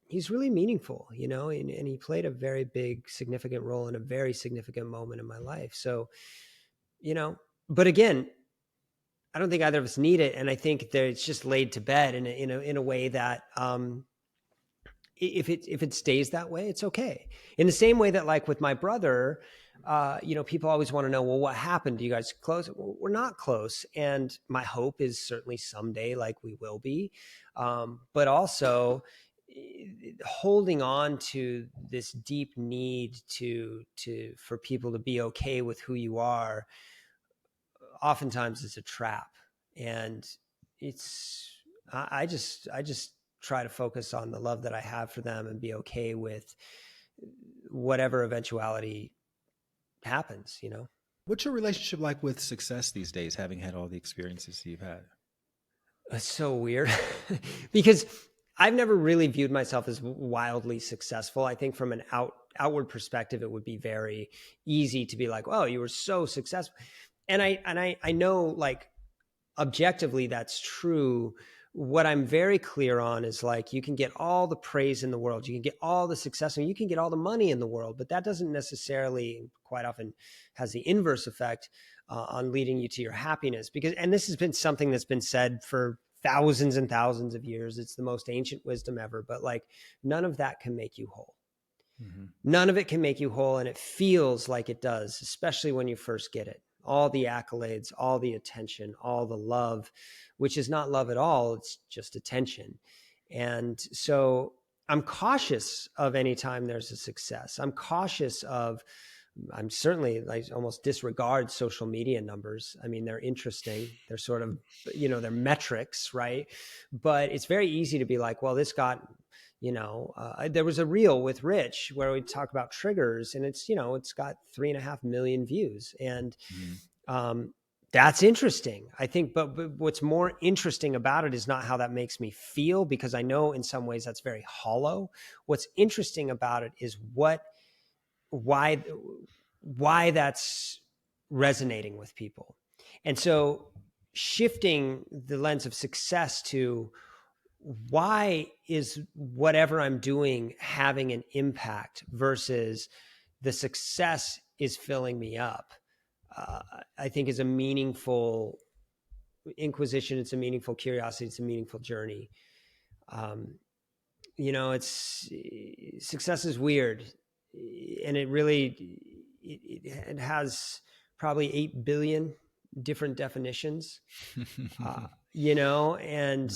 Speaker 2: he's really meaningful, and he played a very big, significant role in a very significant moment in my life. So, you know, but again, I don't think either of us need it, and I think that it's just laid to bed in a way that if it stays that way, it's okay. In the same way that, like with my brother, people always want to know, well, what happened? Do you guys close? Well, we're not close, and my hope is certainly someday, like we will be. But also, holding on to this deep need for people to be okay with who you are, oftentimes is a trap, and it's I just try to focus on the love that I have for them and be okay with whatever eventuality happens.
Speaker 1: What's your relationship like with success these days, having had all the experiences you've had?
Speaker 2: It's so weird because I've never really viewed myself as wildly successful. I think from an outward perspective, it would be very easy to be like, "Oh, you were so successful," and I know, like, objectively that's true. What I'm very clear on is, like, you can get all the praise in the world, you can get all the success, and you can get all the money in the world, but that doesn't necessarily, quite often, has the inverse effect on leading you to your happiness. Because, and this has been something that's been said for thousands and thousands of years, it's the most ancient wisdom ever, but, like, none of that can make you whole.
Speaker 1: Hmm.
Speaker 2: None of it can make you whole, and it feels like it does, especially when you first get it. All the accolades, all the attention, all the love, which is not love at all, it's just attention. And so I'm cautious of any time there's a success. I'm certainly, like, almost disregard social media numbers. I mean, they're interesting. They're sort of, they're metrics, right? But it's very easy to be like, well, this got, there was a reel with Rich where we talk about triggers, and it's got 3.5 million views. And
Speaker 1: Hmm.
Speaker 2: um, that's interesting, I think. But what's more interesting about it is not how that makes me feel, because I know in some ways that's very hollow. What's interesting about it is why why that's resonating with people. And so shifting the lens of success to, why is whatever I'm doing having an impact versus the success is filling me up, uh, I think is a meaningful inquisition. It's a meaningful curiosity. It's a meaningful journey. Um, it's success is weird, and it really it has probably 8 billion different definitions,
Speaker 1: Hmm.
Speaker 2: and,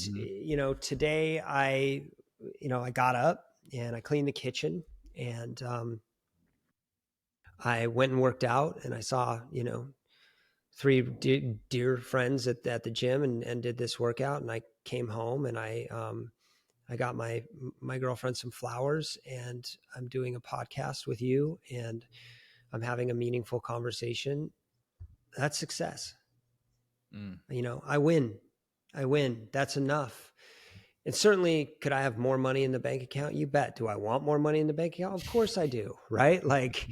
Speaker 2: today I got up and I cleaned the kitchen, and I went and worked out, and I saw, three dear friends at the gym, and did this workout, and I came home, and I got my girlfriend some flowers, and I'm doing a podcast with you, and I'm having a meaningful conversation. That's success.
Speaker 1: Mm.
Speaker 2: I win. I win. That's enough. And certainly, could I have more money in the bank account? You bet. Do I want more money in the bank account? Of course I do, right? Like,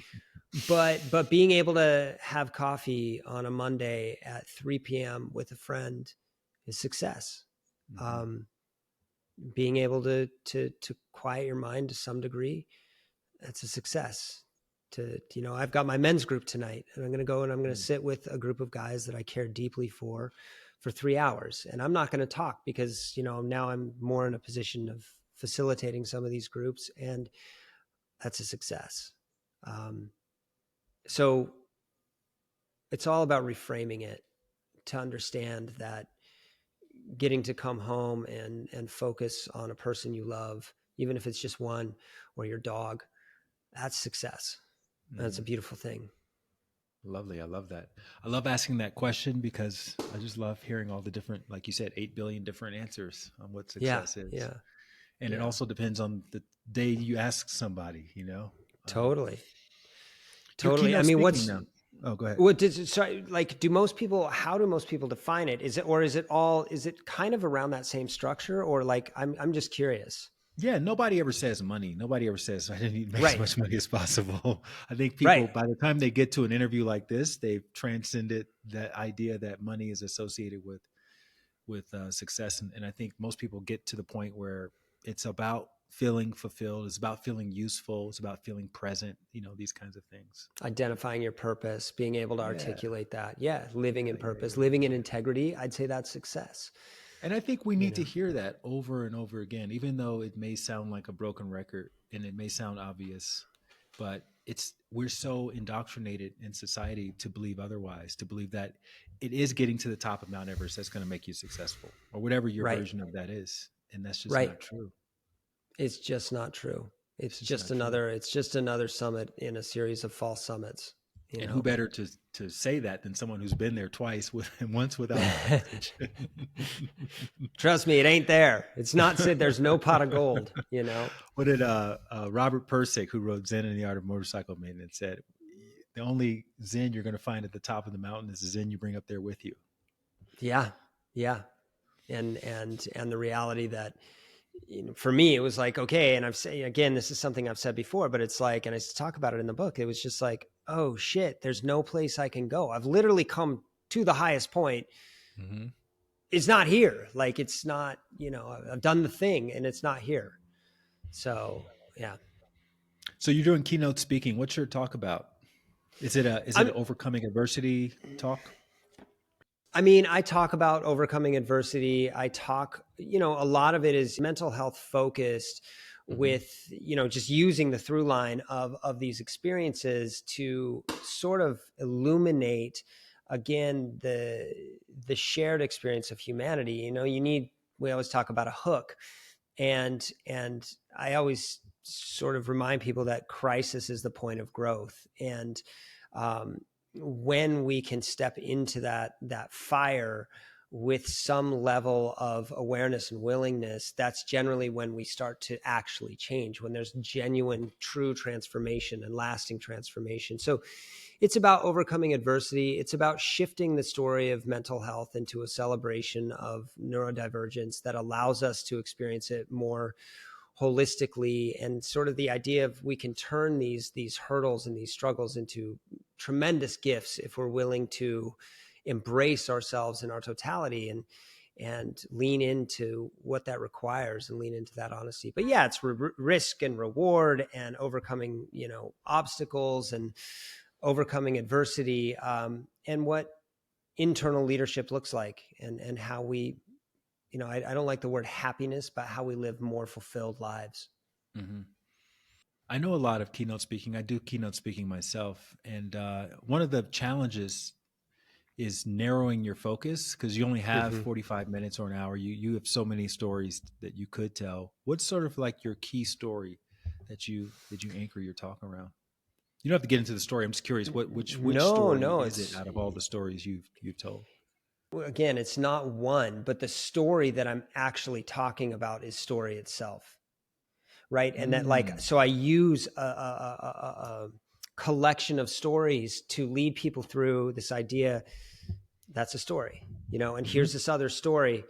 Speaker 2: but being able to have coffee on a Monday at 3 p.m. with a friend is success.
Speaker 1: Hmm.
Speaker 2: Um, being able to quiet your mind to some degree, that's a success. I've got my men's group tonight, and I'm going to go and I'm going to sit with a group of guys that I care deeply for 3 hours. And I'm not going to talk because, now I'm more in a position of facilitating some of these groups, and that's a success. So it's all about reframing it to understand that getting to come home and focus on a person you love, even if it's just one, or your dog, that's success. And it's a
Speaker 1: Hmm.
Speaker 2: beautiful thing.
Speaker 1: Lovely. I love that. I love asking that question because I just love hearing all the different, like you said, 8 billion different answers on what
Speaker 2: Yeah,
Speaker 1: success is.
Speaker 2: yeah,
Speaker 1: And it
Speaker 2: yeah.
Speaker 1: also depends on the day you ask somebody, Um,
Speaker 2: Totally,
Speaker 1: your
Speaker 2: totally. I
Speaker 1: keynote
Speaker 2: mean,
Speaker 1: speaking now. Oh, go ahead.
Speaker 2: what does sorry, like, how do most people define it? Is it kind of around that same structure, or like, I'm just curious.
Speaker 1: Yeah, nobody ever says money. Nobody ever says I didn't make as
Speaker 2: Right,
Speaker 1: much money as possible. I think people,
Speaker 2: right.
Speaker 1: by the time they get to an interview like this, they've transcended that idea that money is associated with success, and I think most people get to the point where it's about feeling fulfilled. It's about feeling useful. It's about feeling present. These kinds of things.
Speaker 2: Identifying your purpose, being able to
Speaker 1: Yeah,
Speaker 2: articulate that. Yeah, living
Speaker 1: yeah,
Speaker 2: in
Speaker 1: yeah,
Speaker 2: purpose,
Speaker 1: yeah.
Speaker 2: living in integrity. I'd say that's success.
Speaker 1: And I think we
Speaker 2: You
Speaker 1: need to
Speaker 2: know,
Speaker 1: hear that over and over again, even though it may sound like a broken record and it may sound obvious, but we're so indoctrinated in society to believe otherwise, to believe that it is getting to the top of Mount Everest that's going to make you successful or whatever your
Speaker 2: right,
Speaker 1: version of that is. And that's just
Speaker 2: right.
Speaker 1: not true.
Speaker 2: It's just not true.
Speaker 1: It's just not true.
Speaker 2: It's just another summit in a series of false summits, you
Speaker 1: And who
Speaker 2: know.
Speaker 1: better to say that than someone who's been there twice with and once without knowledge.
Speaker 2: Trust me, it ain't there. It's not said there's no pot of gold.
Speaker 1: What did Robert Persick, who wrote Zen and the Art of Motorcycle Maintenance, said? The only Zen you're going to find at the top of the mountain is the Zen you bring up there with you.
Speaker 2: Yeah. Yeah. And the reality that, for me, it was like, okay. And I've said, again, this is something I've said before, but it's like, and I talk about it in the book. It was just like, oh shit, there's no place I can go. I've literally come to the highest point.
Speaker 1: Mm-hmm.
Speaker 2: It's not here. Like, it's not, I've done the thing and it's not here. So yeah.
Speaker 1: So you're doing keynote speaking. What's your talk about? Is it
Speaker 2: I'm,
Speaker 1: an overcoming adversity talk?
Speaker 2: I mean, I talk about overcoming adversity. I talk, a lot of it is mental health focused,
Speaker 1: Mm-hmm.
Speaker 2: with, just using the through line of these experiences to sort of illuminate, again, the shared experience of humanity. We always talk about a hook, and I always sort of remind people that crisis is the point of growth. And um, when we can step into that fire with some level of awareness and willingness, that's generally when we start to actually change, when there's genuine, true transformation and lasting transformation. So it's about overcoming adversity. It's about shifting the story of mental health into a celebration of neurodivergence that allows us to experience it more holistically, and sort of the idea of we can turn these hurdles and these struggles into tremendous gifts if we're willing to embrace ourselves in our totality, and lean into what that requires, and lean into that honesty. But yeah, it's risk and reward, and overcoming obstacles, and overcoming adversity, and what internal leadership looks like, and how we, I don't like the word happiness, but how we live more fulfilled lives.
Speaker 1: Mm-hmm. I know a lot of keynote speaking. I do keynote speaking myself, and one of the challenges is narrowing your focus, because you only have
Speaker 2: Hmm.
Speaker 1: 45 minutes or an hour. You have so many stories that you could tell. What's sort of like your key story that you anchor your talk around? You don't have to get into the story. I'm just curious, which
Speaker 2: No,
Speaker 1: story
Speaker 2: no,
Speaker 1: is it
Speaker 2: it's
Speaker 1: out of all the stories you've told?
Speaker 2: again, it's not one, but the story that I'm actually talking about is story itself, right? And that, like,
Speaker 1: Mm.
Speaker 2: so I use a collection of stories to lead people through this idea. That's a story, and
Speaker 1: Hmm.
Speaker 2: here's this other story,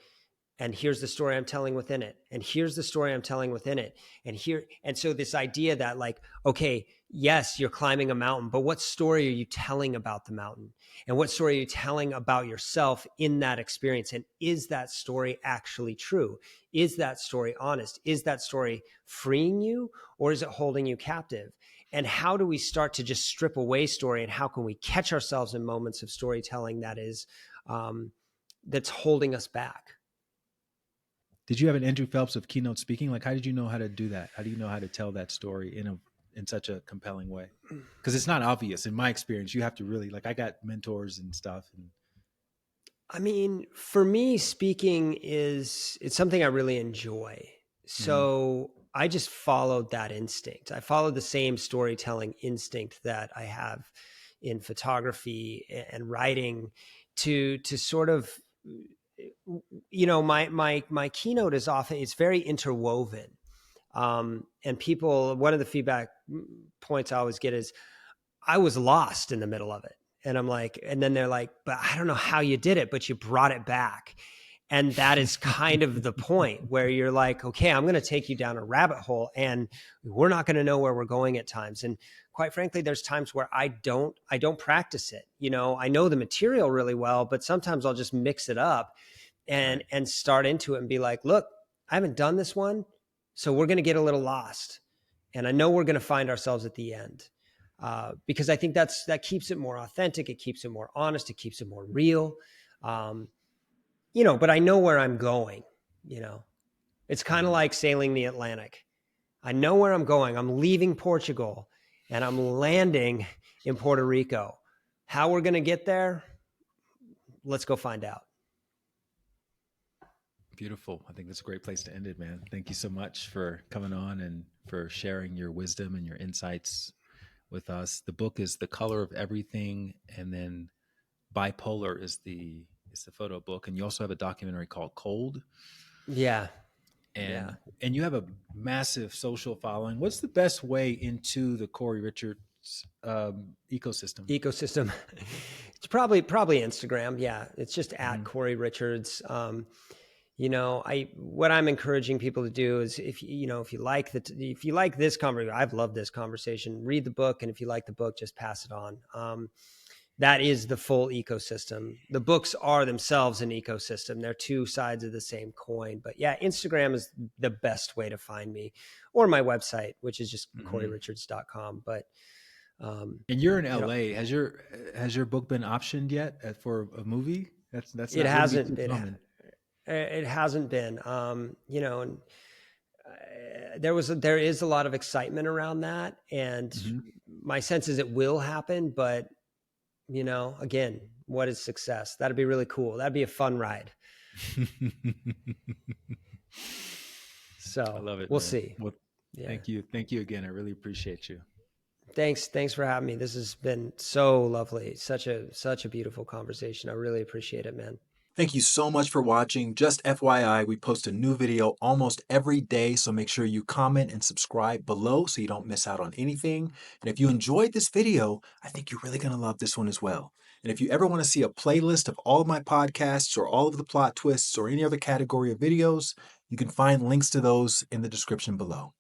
Speaker 2: and here's the story I'm telling within it, and here's the story I'm telling within it, and so this idea that, like, okay, yes, you're climbing a mountain, but what story are you telling about the mountain, and what story are you telling about yourself in that experience, and is that story actually true? Is that story honest? Is that story freeing you, or is it holding you captive? And how do we start to just strip away story, and how can we catch ourselves in moments of storytelling that is that's holding us back?
Speaker 1: Did you have an Andrew Phelps of keynote speaking? Like, how did you know how to do that? How do you know how to tell that story in such a compelling way? Because it's not obvious in my experience. You have to really, like, I got mentors and stuff. And
Speaker 2: I mean, for me, speaking it's something I really enjoy.
Speaker 1: Mhm.
Speaker 2: So I just followed that instinct. I followed the same storytelling instinct that I have in photography and writing to sort of, my keynote is often, it's very interwoven. And people, one of the feedback points I always get is, I was lost in the middle of it. And I'm like, and then they're like, but I don't know how you did it, but you brought it back. And that is kind of the point where you're like, okay, I'm going to take you down a rabbit hole, and we're not going to know where we're going at times. And quite frankly, there's times where I don't practice it. I know the material really well, but sometimes I'll just mix it up and
Speaker 1: Right.
Speaker 2: start into it and be like, look, I haven't done this one, so we're going to get a little lost, and I know we're going to find ourselves at the end, because I think that keeps it more authentic, it keeps it more honest, it keeps it more real. um, but I know where I'm going. you know it's kind of
Speaker 1: Mhm.
Speaker 2: like sailing the Atlantic. I know where I'm going. I'm leaving Portugal and I'm landing in Puerto Rico. How we're going to get there, let's go find out.
Speaker 1: Beautiful. I think that's a great place to end it, man. Thank you so much for coming on and for sharing your wisdom and your insights with us. The book is The Color of Everything, and then Bipolar is the photo book, and you also have a documentary called Cold.
Speaker 2: Yeah, yeah.
Speaker 1: And you have a massive social following. What's the best way into the Cory Richards ecosystem?
Speaker 2: Ecosystem. It's probably Instagram. Yeah, it's just at
Speaker 1: Hmm.
Speaker 2: Cory Richards. I what I'm encouraging people to do is, if you like this conversation, I've loved this conversation. Read the book, and if you like the book, just pass it on. That is the full ecosystem. The books are themselves an ecosystem. They're two sides of the same coin. But yeah, Instagram is the best way to find me, or my website, which is just
Speaker 1: Hmm.
Speaker 2: coryrichards.com. But um,
Speaker 1: And you're in
Speaker 2: you know,
Speaker 1: LA. Has your book been optioned yet for a movie? That's
Speaker 2: it
Speaker 1: not wouldn't be
Speaker 2: hasn't.
Speaker 1: too common.
Speaker 2: It hasn't been. And there is a lot of excitement around that, and
Speaker 1: Hmm.
Speaker 2: my sense is it will happen. But again, what is success? That'd be really cool. That'd be a fun ride.
Speaker 1: I
Speaker 2: So
Speaker 1: love it,
Speaker 2: we'll
Speaker 1: man.
Speaker 2: see.
Speaker 1: Well,
Speaker 2: Yeah.
Speaker 1: thank you again. I really appreciate you.
Speaker 2: Thanks for having me. This has been so lovely. Such a beautiful conversation. I really appreciate it, man.
Speaker 1: Thank you so much for watching. Just FYI, we post a new video almost every day, so make sure you comment and subscribe below so you don't miss out on anything. And if you enjoyed this video, I think you're really going to love this one as well. And if you ever want to see a playlist of all of my podcasts or all of the plot twists or any other category of videos, you can find links to those in the description below.